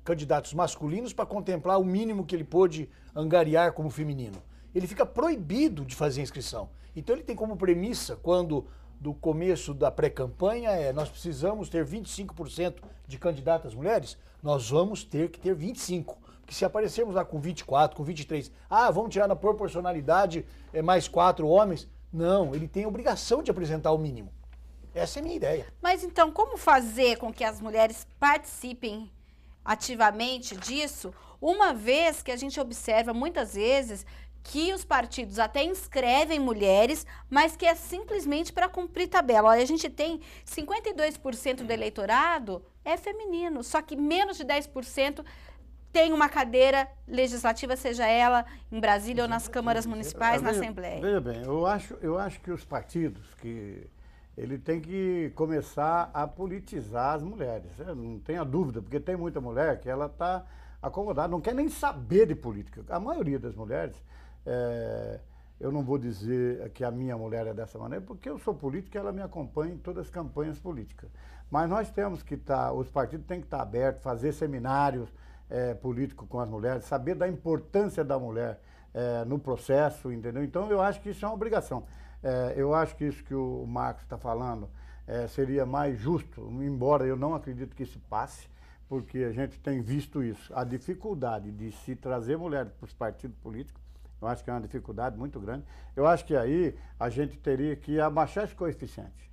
candidatos masculinos para contemplar o mínimo que ele pôde angariar como feminino. Ele fica proibido de fazer a inscrição. Então ele tem como premissa, quando do começo da pré-campanha, nós precisamos ter 25% de candidatas mulheres, nós vamos ter que ter 25%. Porque se aparecermos lá com 24, com 23, vamos tirar na proporcionalidade mais 4 homens. Não, ele tem a obrigação de apresentar o mínimo. Essa é a minha ideia. Mas então, como fazer com que as mulheres participem ativamente disso, uma vez que a gente observa muitas vezes que os partidos até inscrevem mulheres, mas que é simplesmente para cumprir tabela. Olha, a gente tem 52% do eleitorado é feminino, só que menos de 10% tem uma cadeira legislativa, seja ela em Brasília ou nas câmaras municipais, na Assembleia. Veja bem, eu acho que os partidos, ele tem que começar a politizar as mulheres, não tenha dúvida, porque tem muita mulher que ela está acomodada, não quer nem saber de política. A maioria das mulheres, eu não vou dizer que a minha mulher é dessa maneira, porque eu sou político e ela me acompanha em todas as campanhas políticas. Mas nós temos que os partidos têm que estar abertos, fazer seminários políticos com as mulheres, saber da importância da mulher no processo, entendeu? Então eu acho que isso é uma obrigação. Eu acho que isso que o Marcos está falando seria mais justo, embora eu não acredito que isso passe, porque a gente tem visto isso. A dificuldade de se trazer mulheres para os partidos políticos, eu acho que é uma dificuldade muito grande. Eu acho que aí a gente teria que abaixar esse coeficiente.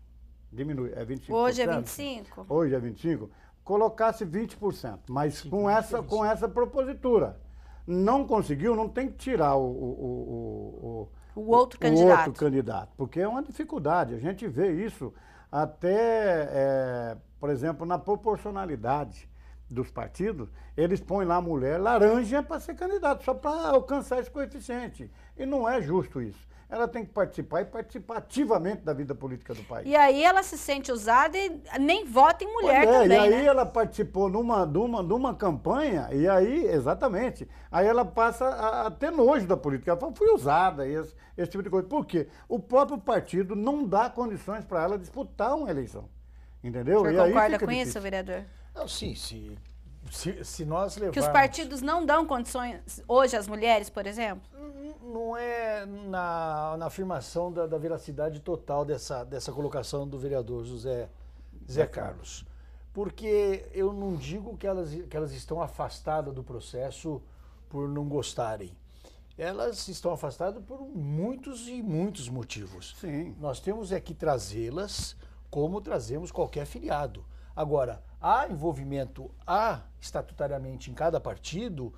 Diminui, é 25%. Hoje é 25%? Hoje é 25%. Colocasse 20%, mas com essa propositura. Não conseguiu, não tem que tirar o outro candidato, porque é uma dificuldade. A gente vê isso até, por exemplo, na proporcionalidade dos partidos, eles põem lá a mulher laranja para ser candidato, só para alcançar esse coeficiente. E não é justo isso. Ela tem que participar e participar ativamente da vida política do país. E aí ela se sente usada e nem vota em mulher também, e aí né? ela participou numa campanha, e aí, exatamente, aí ela passa a ter nojo da política. Ela fala, fui usada, esse tipo de coisa. Por quê? O próprio partido não dá condições para ela disputar uma eleição. Entendeu? O senhor concorda com isso, vereador? Não, sim, se nós levarmos... Que os partidos não dão condições hoje às mulheres, por exemplo? Não é na afirmação da veracidade total dessa colocação do vereador José Carlos. Porque eu não digo que elas estão afastadas do processo por não gostarem. Elas estão afastadas por muitos e muitos motivos. Sim. Nós temos que trazê-las como trazemos qualquer filiado. Agora, há envolvimento, estatutariamente em cada partido,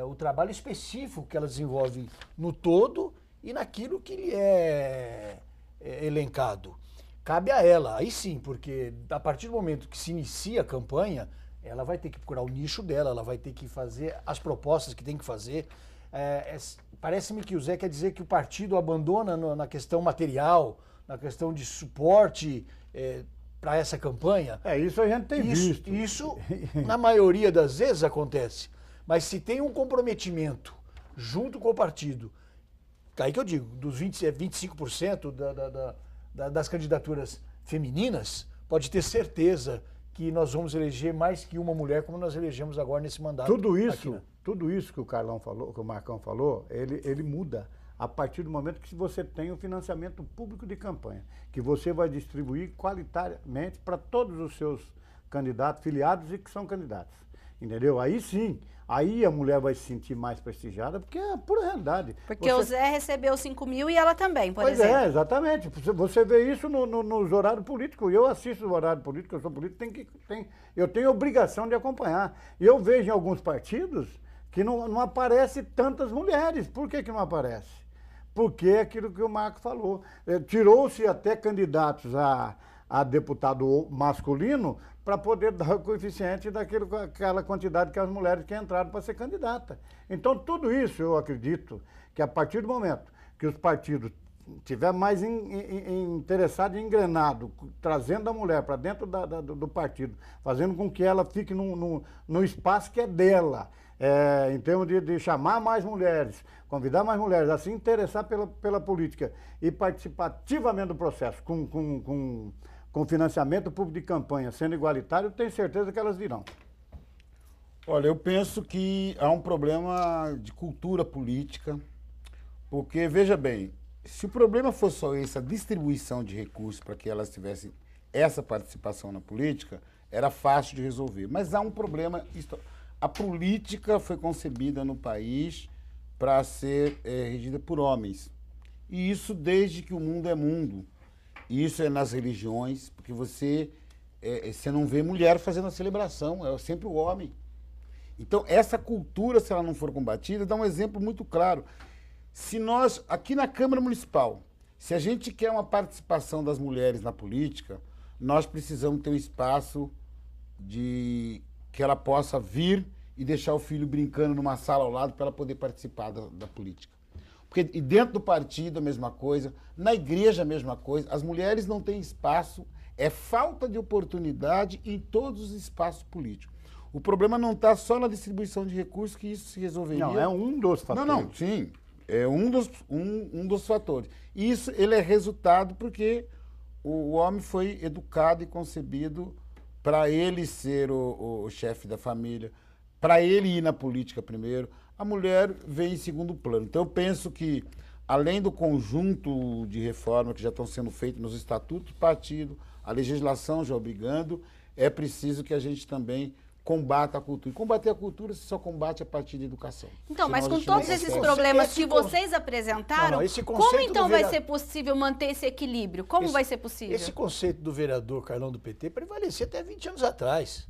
o trabalho específico que elas desenvolvem no todo e naquilo que lhe é elencado. Cabe a ela, aí sim, porque a partir do momento que se inicia a campanha, ela vai ter que procurar o nicho dela, ela vai ter que fazer as propostas que tem que fazer. Parece-me que o Zé quer dizer que o partido abandona na questão material, na questão de suporte para essa campanha. Isso a gente tem visto. Isso, na maioria das vezes, acontece. Mas se tem um comprometimento junto com o partido, aí que eu digo, dos 25% das candidaturas femininas, pode ter certeza que nós vamos eleger mais que uma mulher, como nós elegemos agora nesse mandato. Tudo isso que o Carlão falou, que o Marcão falou, ele muda a partir do momento que você tem o financiamento público de campanha, que você vai distribuir qualitariamente para todos os seus candidatos, filiados e que são candidatos. Entendeu? Aí sim, aí a mulher vai se sentir mais prestigiada, porque é a pura realidade. Porque o Zé recebeu 5 mil e ela também, por exemplo. Pois exatamente. Você vê isso nos horários políticos. Eu assisto o horário político, eu sou político, eu tenho obrigação de acompanhar. E eu vejo em alguns partidos que não aparece tantas mulheres. Por que não aparece? Porque é aquilo que o Marco falou. Tirou-se até candidatos a deputado masculino para poder dar o coeficiente daquela quantidade que as mulheres que entraram para ser candidata. Então, tudo isso eu acredito que a partir do momento que os partidos tiver mais interessado e engrenado, trazendo a mulher para dentro do partido, fazendo com que ela fique no espaço que é dela, em termos de chamar mais mulheres, convidar mais mulheres a se interessar pela política e participar ativamente do processo, com financiamento público de campanha, sendo igualitário, tenho certeza que elas virão. Olha, eu penso que há um problema de cultura política, porque, veja bem, se o problema fosse só essa distribuição de recursos para que elas tivessem essa participação na política, era fácil de resolver. Mas há um problema. A política foi concebida no país para ser regida por homens. E isso desde que o mundo é mundo. Isso é nas religiões, porque você não vê mulher fazendo a celebração, é sempre o homem. Então, essa cultura, se ela não for combatida, dá um exemplo muito claro. Se nós, aqui na Câmara Municipal, se a gente quer uma participação das mulheres na política, nós precisamos ter um espaço que ela possa vir e deixar o filho brincando numa sala ao lado para ela poder participar da política. Porque e dentro do partido a mesma coisa, na igreja a mesma coisa, as mulheres não têm espaço, é falta de oportunidade em todos os espaços políticos. O problema não está só na distribuição de recursos, que isso se resolveria. Não, é um dos fatores. Não, sim. É um dos fatores. E isso ele é resultado porque o homem foi educado e concebido para ele ser o chefe da família, para ele ir na política primeiro. A mulher vem em segundo plano. Então, eu penso que, além do conjunto de reformas que já estão sendo feitas nos estatutos do partido, a legislação já obrigando, é preciso que a gente também combata a cultura. Combater a cultura se só combate a partir da educação. Então, Senão mas com a gente não todos esses consegue. problemas que vocês apresentaram, como então vai ser possível manter esse equilíbrio? Como vai ser possível? Esse conceito do vereador Carlão do PT prevalecia até 20 anos atrás.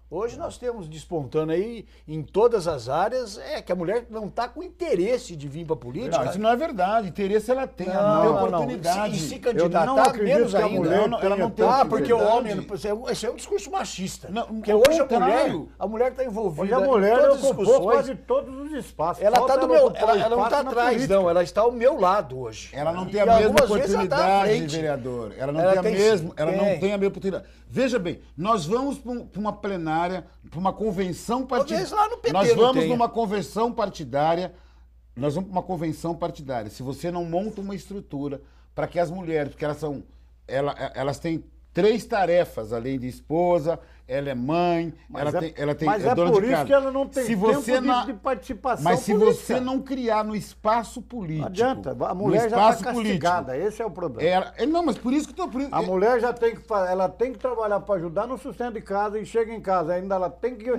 Hoje nós temos despontando aí em todas as áreas que a mulher não está com interesse de vir para a política. Não, isso não é verdade. Interesse ela tem, ela não tem oportunidade. E se candidatar, menos ainda. Ela não tem porque o homem... Esse é um discurso machista. Não, porque hoje a mulher está envolvida hoje a mulher em todas as discussões. Quase todos os espaços. Ela está do meu... Ela não está atrás, não. Ela está ao meu lado hoje. Ela não tem a mesma oportunidade de vereador. Ela não tem a mesma... Ela não tem a mesma oportunidade. Veja bem, nós vamos para uma plenária, para uma convenção partidária. Lá no PT nós vamos numa convenção partidária. Nós vamos para uma convenção partidária. Se você não monta uma estrutura para que as mulheres, porque elas têm 3 tarefas, além de esposa, ela é mãe, ela tem mas é dona por de isso casa. que ela não tem tempo de participação Mas se política. você não criar no espaço político... Não adianta, a mulher já está castigada, político, esse é o problema. Não, mas por isso que estou... A mulher já tem que trabalhar para ajudar no sustento de casa e chega em casa, ainda ela tem que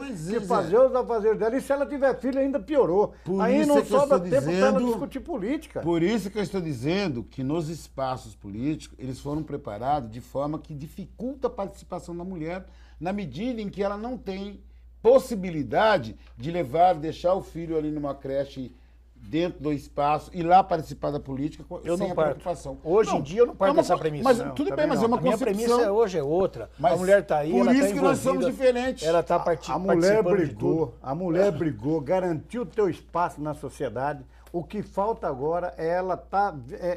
fazer os afazeres dela, e se ela tiver filho ainda piorou. Aí não sobra tempo para ela discutir política. Por isso que eu estou dizendo que nos espaços políticos eles foram preparados de forma que dificulta a participação da mulher, na medida em que ela não tem possibilidade de deixar o filho ali numa creche dentro do espaço e lá participar da política sem a preocupação. Hoje em dia eu não parto dessa premissa. Mas tudo bem, mas é uma concepção. A minha premissa hoje é outra. A mulher está aí, ela está envolvida. Por isso que nós somos diferentes. Ela está participando. A mulher brigou, garantiu o teu espaço na sociedade. O que falta agora é ela estar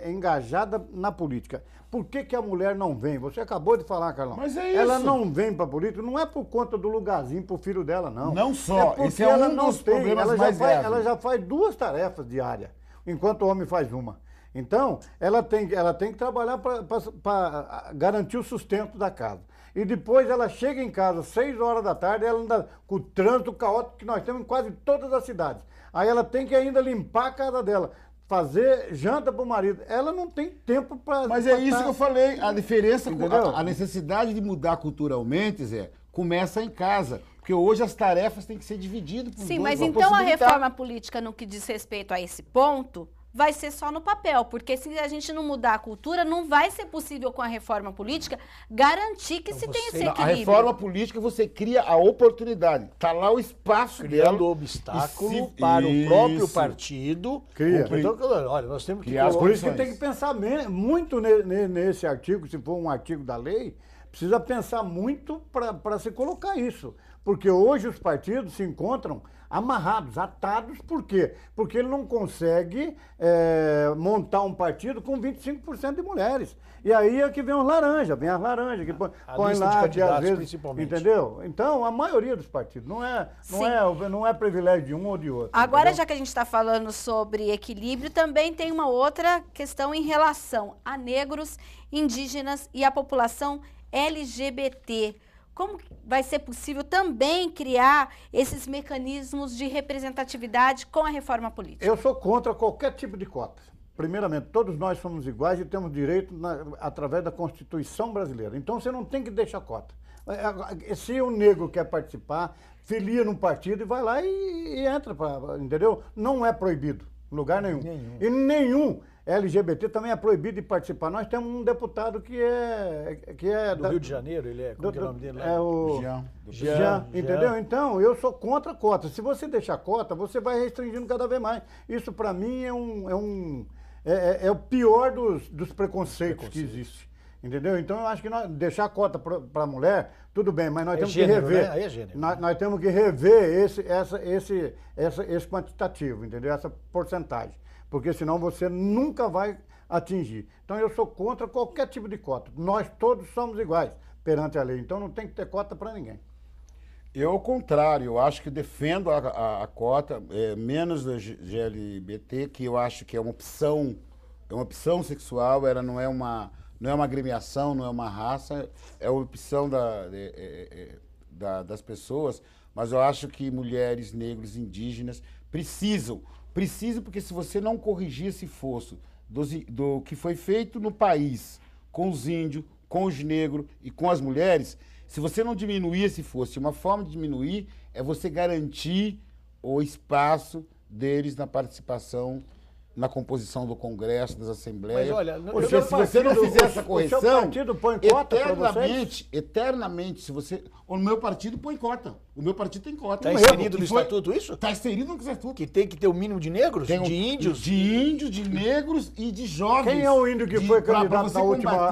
engajada na política. Por que a mulher não vem? Você acabou de falar, Carlão. Mas é isso. Ela não vem para a política, não é por conta do lugarzinho para o filho dela, não. Não só. Esse é um dos problemas mais graves. Ela já faz 2 tarefas diárias, enquanto o homem faz uma. Então, ela tem que trabalhar para garantir o sustento da casa. E depois ela chega em casa, 6 horas da tarde, ela anda com o trânsito caótico que nós temos em quase todas as cidades. Aí ela tem que ainda limpar a casa dela, fazer janta para o marido. Ela não tem tempo para... Mas é isso que eu falei. A diferença, a necessidade de mudar culturalmente, Zé, começa em casa. Porque hoje as tarefas têm que ser divididas. Sim, mas então a reforma política no que diz respeito a esse ponto vai ser só no papel, porque se a gente não mudar a cultura, não vai ser possível com a reforma política garantir que se tem esse equilíbrio. A reforma política você cria a oportunidade, está lá o espaço criando dela, obstáculo para o próprio partido. Cria. Então, olha, nós temos que... Por isso que tem que pensar muito nesse artigo, se for um artigo da lei, precisa pensar muito para se colocar isso. Porque hoje os partidos se encontram amarrados, atados, por quê? Porque ele não consegue montar um partido com 25% de mulheres. E aí é que vem as laranjas que põe lá, que às vezes, principalmente. entendeu? Então, a maioria dos partidos, não é privilégio de um ou de outro. Agora, entendeu? já que a gente está falando sobre equilíbrio, também tem uma outra questão em relação a negros, indígenas e a população LGBT. Como vai ser possível também criar esses mecanismos de representatividade com a reforma política? Eu sou contra qualquer tipo de cota. Primeiramente, todos nós somos iguais e temos direito através da Constituição brasileira. Então, você não tem que deixar cota. Se o negro quer participar, filia num partido e vai lá e entra, entendeu? Não é proibido, em lugar nenhum. E nenhum LGBT também é proibido de participar. Nós temos um deputado que é do Rio de Janeiro, ele é, como que é o nome dele? É o Jean, entendeu? Então, eu sou contra a cota. Se você deixar cota, você vai restringindo cada vez mais. Isso, para mim, é o pior dos preconceitos que existe. Entendeu? Então, eu acho que deixar cota para a mulher, tudo bem, mas nós temos gênero, que rever. né? Aí é gênero. Nós temos que rever esse quantitativo, entendeu? Essa porcentagem. Porque senão você nunca vai atingir. Então, eu sou contra qualquer tipo de cota. Nós todos somos iguais perante a lei. Então, não tem que ter cota para ninguém. Eu, ao contrário, eu acho que defendo a cota, menos da GLBT, que eu acho que é uma opção sexual, ela não é uma agremiação, não é uma raça, é uma opção das pessoas, mas eu acho que mulheres, negros, indígenas precisam, porque se você não corrigir esse fosso do que foi feito no país com os índios, com os negros e com as mulheres, se você não diminuir esse fosso, uma forma de diminuir é você garantir o espaço deles na participação, na composição do Congresso, das assembleias. Mas olha, porque se você não fizer essa correção, o seu partido põe cota eternamente, o meu partido põe cota. O meu partido tem cota. Está inserido no estatuto isso? Está inserido no estatuto. Que tem que ter o mínimo de negros? De índios? De índios, de negros e de jovens. Quem é o índio que foi candidato na última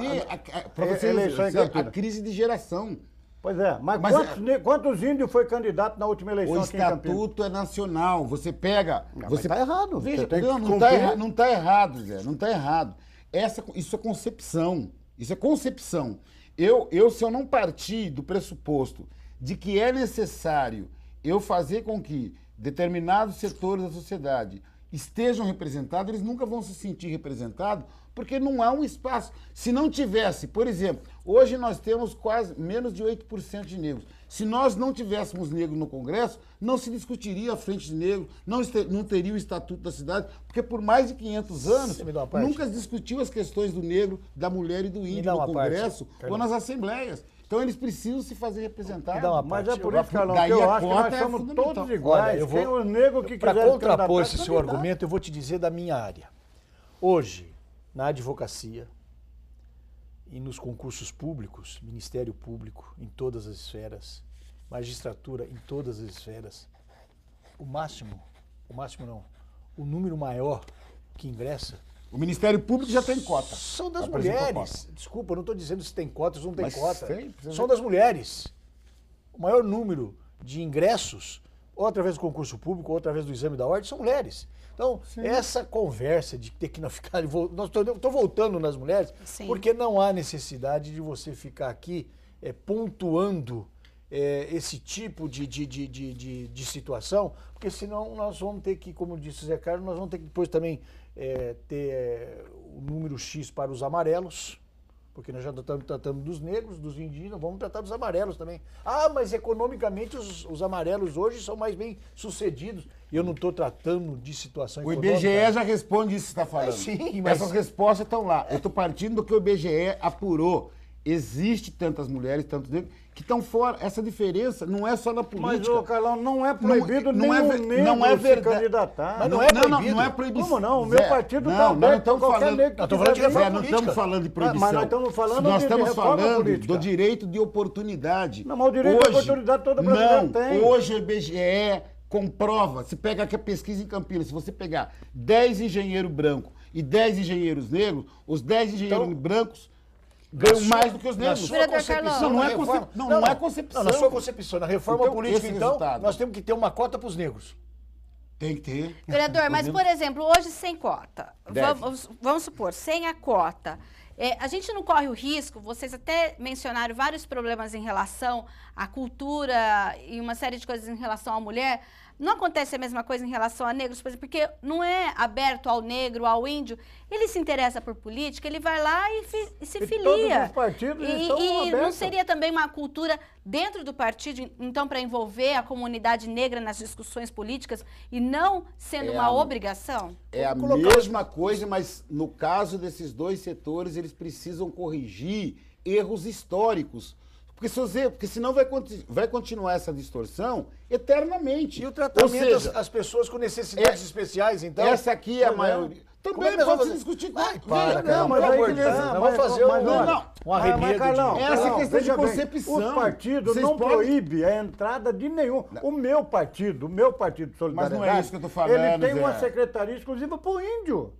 eleição em Campinas? A crise de geração. Pois é, mas quantos índios foi candidato na última eleição aqui em Campinas? O estatuto é nacional, você pega... Mas está errado. Veja, não está errado, Zé, não está errado. Isso é concepção, isso é concepção. Se eu não partir do pressuposto de que é necessário eu fazer com que determinados setores da sociedade estejam representados, eles nunca vão se sentir representados, porque não há um espaço. Se não tivesse, por exemplo, hoje nós temos quase menos de 8% de negros. Se nós não tivéssemos negros no Congresso, não se discutiria a frente de negros, não teria o Estatuto da Cidade, porque por mais de 500 anos, nunca se discutiu as questões do negro, da mulher e do índio no Congresso ou nas assembleias. Então eles precisam se fazer representar. Mas é por isso, Carlão, que eu acho que nós somos todos iguais. Para contrapor esse seu argumento, eu vou te dizer da minha área. Hoje, na advocacia e nos concursos públicos, Ministério Público em todas as esferas, magistratura em todas as esferas, o número maior que ingressa... O Ministério Público já tem cota. São das mulheres. Desculpa, eu não estou dizendo se tem cota ou não tem cota. São das mulheres. O maior número de ingressos, ou através do concurso público, ou através do exame da ordem, são mulheres. Então, essa conversa de ter que não ficar... Estou voltando nas mulheres, porque não há necessidade de você ficar aqui pontuando esse tipo de situação, porque senão nós vamos ter que, como disse o Zé Carlos, nós vamos ter que depois também ter o número X para os amarelos, porque nós já estamos tratando dos negros, dos indígenas, vamos tratar dos amarelos também. Ah, mas economicamente os amarelos hoje são mais bem sucedidos. E eu não estou tratando de situação econômica. O IBGE já responde isso que você está falando. Sim, mas... Essas respostas estão lá. Eu estou partindo do que o IBGE apurou. Existe tantas mulheres, tantos negros, que estão fora. Essa diferença não é só na política. Mas, ô, Carlão, não é proibido não é negro se candidatar. Mas não é proibido. Não é proibição. Como não? O meu partido está aberto para qualquer negro que falando de reforma não estamos falando de proibição. Mas nós estamos falando nós estamos falando política. do direito de oportunidade. Não, mas o direito de oportunidade todo brasileiro tem. Hoje o IBGE comprova, se pega aqui a pesquisa em Campinas, se você pegar 10 engenheiros brancos e 10 engenheiros negros, os 10 engenheiros brancos ganham mais do que os negros. Vereador Carlão. Não, não é reforma- não é concepção. Não, na sua concepção, na reforma Então, política, esse então, resultado. nós temos que ter uma cota para os negros. Tem que ter. Vereador, mas, por exemplo, hoje sem cota, Deve. vamos supor, sem a cota, a gente não corre o risco, vocês até mencionaram vários problemas em relação à cultura e uma série de coisas em relação à mulher. Não acontece a mesma coisa em relação a negros, por exemplo, porque não é aberto ao negro, ao índio. Ele se interessa por política, ele vai lá e se E filia. todos os partidos estão E não abertos. seria também uma cultura dentro do partido, então, para envolver a comunidade negra nas discussões políticas e não sendo uma obrigação? É a Vamos colocar mesma coisa, mas no caso desses dois setores, eles precisam corrigir erros históricos. Porque senão vai continuar essa distorção eternamente. E o tratamento Ou seja, às pessoas com necessidades especiais, então? essa aqui é a Pois é. maioria. Como Também é que nós pode vamos se discutir com Ai, para, Veja, cara, não, pelo mas aí amor de beleza. Deus, vamos fazer um arremedo Carlão, de... Essa Carlão, questão de veja bem, concepção. Os partidos Vocês não podem- proíbem a entrada de nenhum. O meu partido de Solidariedade, Mas não é isso que eu tô falando, ele tem uma Zé. secretaria exclusiva para o índio.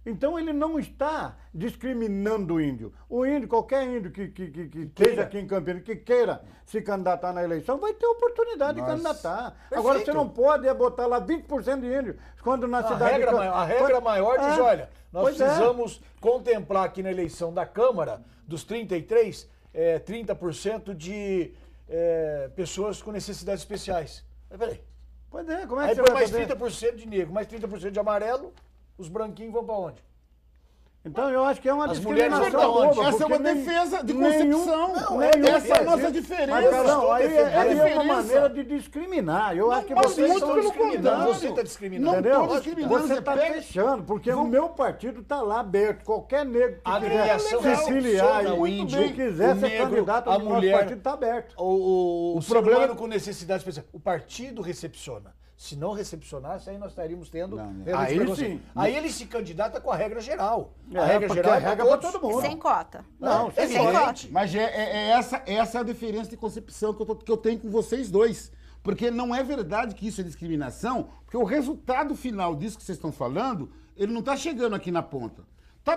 Então ele não está discriminando o índio. O índio, qualquer índio que esteja aqui em Campinas, que queira se candidatar na eleição, vai ter oportunidade de Nossa. candidatar. Perfeito. Agora você não pode botar lá 20% de índio, quando na cidade... A regra maior diz, olha, nós Pois é. precisamos contemplar aqui na eleição da Câmara, dos 33, 30% de pessoas com necessidades especiais. Mas peraí. Pois é, como é que Aí você põe vai mais fazer? 30% de negro, mais 30% de amarelo, os branquinhos vão para onde? Então eu acho que é uma As mulheres discriminação vão pra onde? boba, Essa é porque uma defesa de concepção. Não, Essa é a nossa diferença. Mas, Carlão, aí defendendo a é uma diferença. maneira de discriminar. Eu acho que mas vocês muito estão pelo discriminando. contrário. Você está discriminando. Não Entendeu? tô discriminando, Você você está pega- fechando, porque o meu partido está lá aberto. Qualquer negro que A quiser agremiação se filiar recepciona e o índio, que quiser o ser negro, candidato, a o nosso mulher. partido está aberto. O ser problema- humano com necessidade especial. O partido recepciona. Se não recepcionasse, aí nós estaríamos tendo... Não, não. realmente Aí preconceito. sim. Aí ele se candidata com a regra geral. É, A regra porque geral a regra é pra pra todo mundo. Sem cota. Não, É sem evidente. Mas essa é a diferença de concepção que eu tenho com vocês dois. Porque não é verdade que isso é discriminação, porque o resultado final disso que vocês estão falando, ele não está chegando aqui na ponta. Tá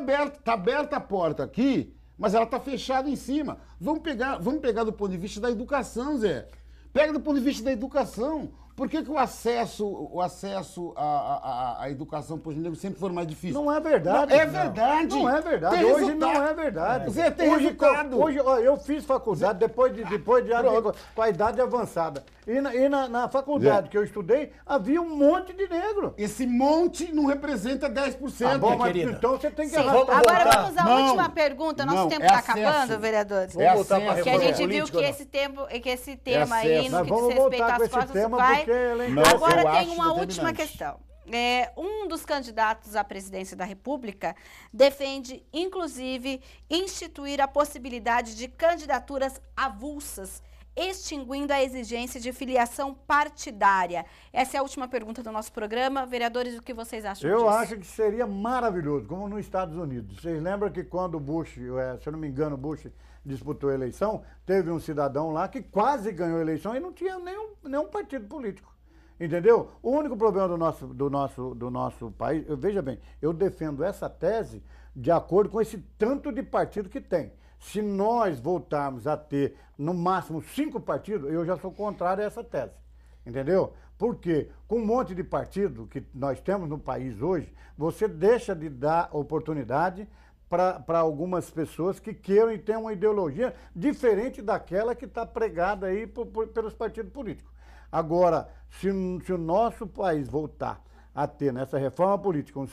aberta a porta aqui, mas ela está fechada em cima. Vamos pegar do ponto de vista da educação, Zé. Pega do ponto de vista da educação. Por que o acesso à educação para os negros sempre for mais difícil? Não é verdade. Não, é verdade. Não é verdade. Tem Hoje resultado. não é verdade. Zé, tem hoje, resultado. Hoje, ó, eu fiz faculdade depois com a idade avançada. E na faculdade Zé. que eu estudei, havia um monte de negro. Esse monte não representa 10%. Tá bom, mas querida. então você tem que Sim. Vamos Agora voltar. vamos à Não, última pergunta. Nosso não, tempo é está acesso. acabando, vereadores. Vamos voltar para a Que a reforma gente viu política, que esse tema aí, acesso. no Nós que vamos diz respeito voltar com às esse cotas, tema vai... porque ele é Não, Agora eu tem acho uma última determinante. questão. Um dos candidatos à presidência da República defende, inclusive, instituir a possibilidade de candidaturas avulsas, extinguindo a exigência de filiação partidária. Essa é a última pergunta do nosso programa. Vereadores, o que vocês acham disso? Eu acho que seria maravilhoso, como nos Estados Unidos. Vocês lembram que quando o Bush, se eu não me engano, o Bush disputou a eleição, teve um cidadão lá que quase ganhou a eleição e não tinha nenhum partido político. Entendeu? O único problema do nosso país, veja bem, eu defendo essa tese de acordo com esse tanto de partido que tem. Se nós voltarmos a ter, no máximo, 5 partidos, eu já sou contrário a essa tese. Entendeu? Porque com um monte de partido que nós temos no país hoje, você deixa de dar oportunidade para algumas pessoas que queiram e tenham uma ideologia diferente daquela que está pregada aí pelos partidos políticos. Agora, se o nosso país voltar a ter nessa reforma política uns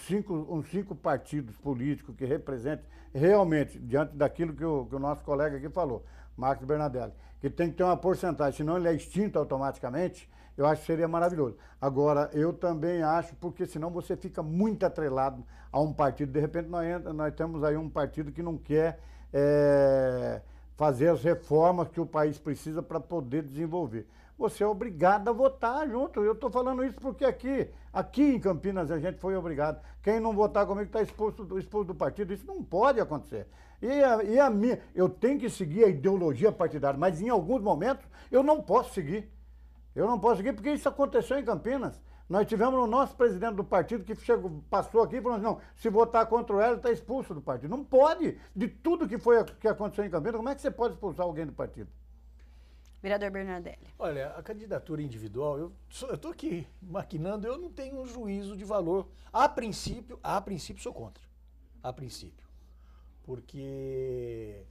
cinco partidos políticos que representem realmente, diante daquilo que o nosso colega aqui falou, Marcos Bernadelli, que tem que ter uma porcentagem, senão ele é extinto automaticamente, eu acho que seria maravilhoso. Agora, eu também acho, porque senão você fica muito atrelado a um partido. De repente, nós temos aí um partido que não quer fazer as reformas que o país precisa para poder desenvolver. Você é obrigado a votar junto. Eu estou falando isso porque aqui em Campinas a gente foi obrigado. Quem não votar comigo está expulso do partido. Isso não pode acontecer. Eu tenho que seguir a ideologia partidária, mas em alguns momentos eu não posso seguir. Eu não posso seguir porque isso aconteceu em Campinas. Nós tivemos o nosso presidente do partido que passou aqui e falou assim, não, se votar contra o Hélio, está expulso do partido. Não pode. De tudo que aconteceu em Campinas, como é que você pode expulsar alguém do partido? Vereador Bernardelli. Olha, a candidatura individual, eu estou aqui maquinando, eu não tenho um juízo de valor. A princípio sou contra. A princípio. Porque,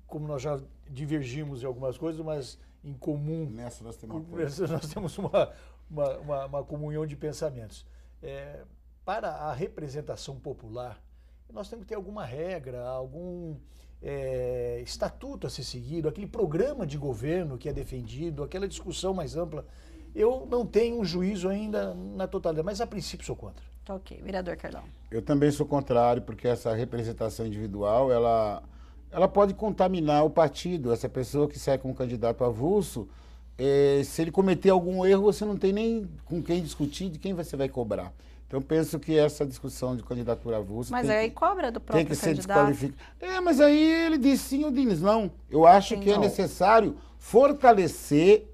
como nós já divergimos em algumas coisas, mas em comum... Nessa nós temos uma coisa. Nós temos uma comunhão de pensamentos. Para a representação popular, nós temos que ter alguma regra, algum estatuto a ser seguido, aquele programa de governo que é defendido, aquela discussão mais ampla. Eu não tenho um juízo ainda na totalidade, mas a princípio sou contra. Tá ok. Vereador Carlão. Eu também sou contrário, porque essa representação individual, ela pode contaminar o partido. Essa pessoa que sai como candidato avulso, se ele cometer algum erro, você não tem nem com quem discutir, de quem você vai cobrar. Então, penso que essa discussão de candidatura avulsa... Mas aí cobra do próprio tem que ser candidato. desqualificado. Mas aí ele disse sim ou diz não. Eu acho que é necessário fortalecer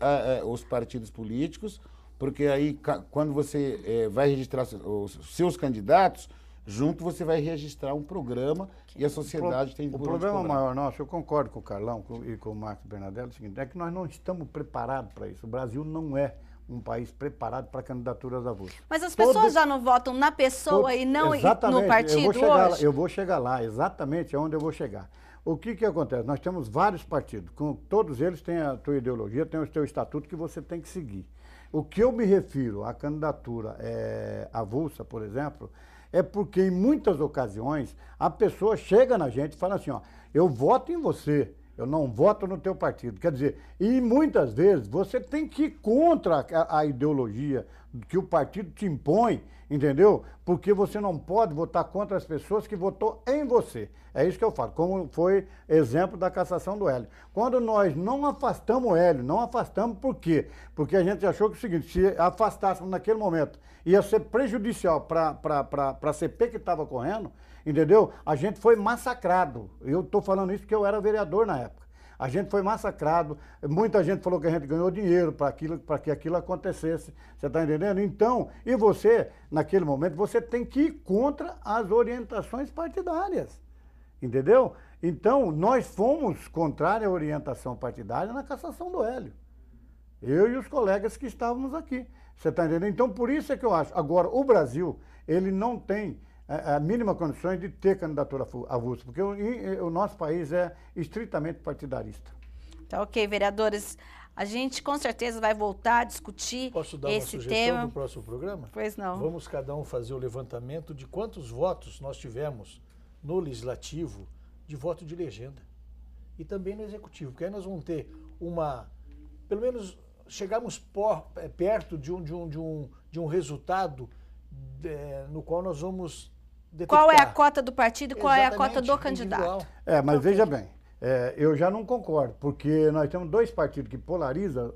os partidos políticos, porque aí, quando você vai registrar os seus candidatos, junto você vai registrar um programa e a sociedade tem... O problema maior nosso, eu concordo com o Carlão e com o Marcos Bernardelli, é o seguinte, é que nós não estamos preparados para isso. O Brasil não é um país preparado para candidaturas avulsas. Mas as pessoas já não votam na pessoa e não no partido hoje? Eu vou chegar lá, exatamente onde eu vou chegar. O que acontece? Nós temos vários partidos, todos eles têm a tua ideologia, têm o teu estatuto que você tem que seguir. O que eu me refiro à candidatura avulsa, por exemplo, é porque em muitas ocasiões a pessoa chega na gente e fala assim, ó, eu voto em você, eu não voto no teu partido. Quer dizer, e muitas vezes você tem que ir contra a ideologia que o partido te impõe, entendeu? Porque você não pode votar contra as pessoas que votou em você. É isso que eu falo, como foi exemplo da cassação do Hélio. Quando nós não afastamos o Hélio, não afastamos por quê? Porque a gente achou que o seguinte, se afastássemos naquele momento, ia ser prejudicial para a CP que estava correndo, entendeu? A gente foi massacrado. Eu estou falando isso porque eu era vereador na época. A gente foi massacrado, muita gente falou que a gente ganhou dinheiro para que aquilo acontecesse, você está entendendo? Então, e você, naquele momento, você tem que ir contra as orientações partidárias, entendeu? Então, nós fomos contrários à orientação partidária na cassação do Hélio. Eu e os colegas que estávamos aqui, você está entendendo? Então, por isso é que eu acho. Agora, o Brasil, ele não tem a mínima condições de ter candidatura avulsa, porque o nosso país é estritamente partidarista. Tá ok, vereadores. A gente com certeza vai voltar a discutir esse tema. Posso dar uma sugestão no próximo programa? Pois não. Vamos cada um fazer o levantamento de quantos votos nós tivemos no Legislativo de voto de legenda. E também no Executivo, porque aí nós vamos ter pelo menos chegarmos perto de um resultado no qual nós vamos detectar. Qual é a cota do partido e qual é a cota do candidato? Mas veja bem, eu já não concordo, porque nós temos dois partidos que polarizam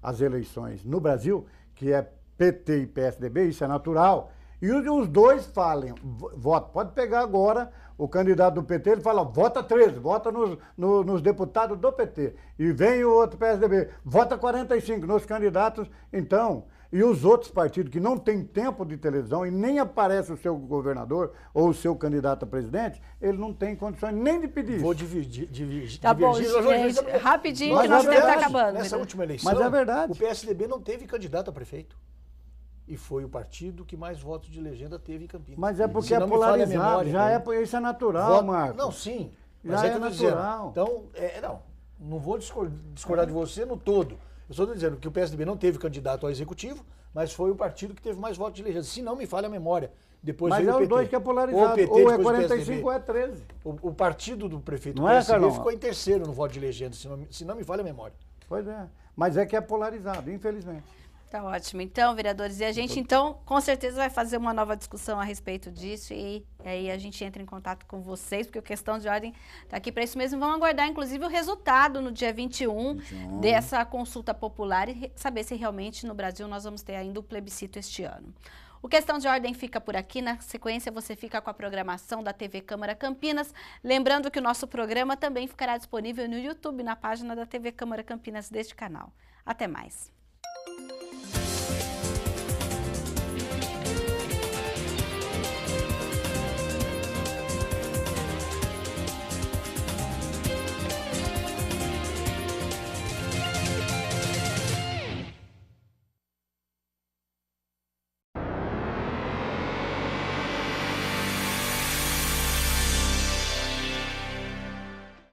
as eleições no Brasil, que é PT e PSDB, isso é natural, e os dois falam, voto. Pode pegar agora o candidato do PT, ele fala, vota 13, vota nos deputados do PT. E vem o outro PSDB, vota 45 nos candidatos, então... E os outros partidos que não têm tempo de televisão e nem aparece o seu governador ou o seu candidato a presidente, ele não tem condições nem de pedir isso. Vou dividir. Tá bom, gente, rapidinho que nós temos que estar acabando. Nessa última eleição, mas é verdade. O PSDB não teve candidato a prefeito. E foi o partido que mais votos de legenda teve em Campinas. Mas é porque é polarizado, isso é natural, Marcos. Não, sim. Já é natural. Então, não vou discordar de você no todo. Eu estou dizendo que o PSDB não teve candidato ao executivo, mas foi o partido que teve mais votos de legenda. Se não me falha a memória. Depois mas veio é o PT. Os dois que é polarizado. Ou é 45 ou é 13. O partido do prefeito não PSDB ficou em terceiro no voto de legenda, se não me falha a memória. Pois é. Mas é que é polarizado, infelizmente. Tá ótimo. Então, vereadores, e a gente, então, com certeza vai fazer uma nova discussão a respeito disso e aí a gente entra em contato com vocês, porque a questão de ordem está aqui para isso mesmo. Vamos aguardar, inclusive, o resultado no dia 21 dessa consulta popular e saber se realmente no Brasil nós vamos ter ainda o plebiscito este ano. O Questão de Ordem fica por aqui. Na sequência, você fica com a programação da TV Câmara Campinas. Lembrando que o nosso programa também ficará disponível no YouTube, na página da TV Câmara Campinas deste canal. Até mais.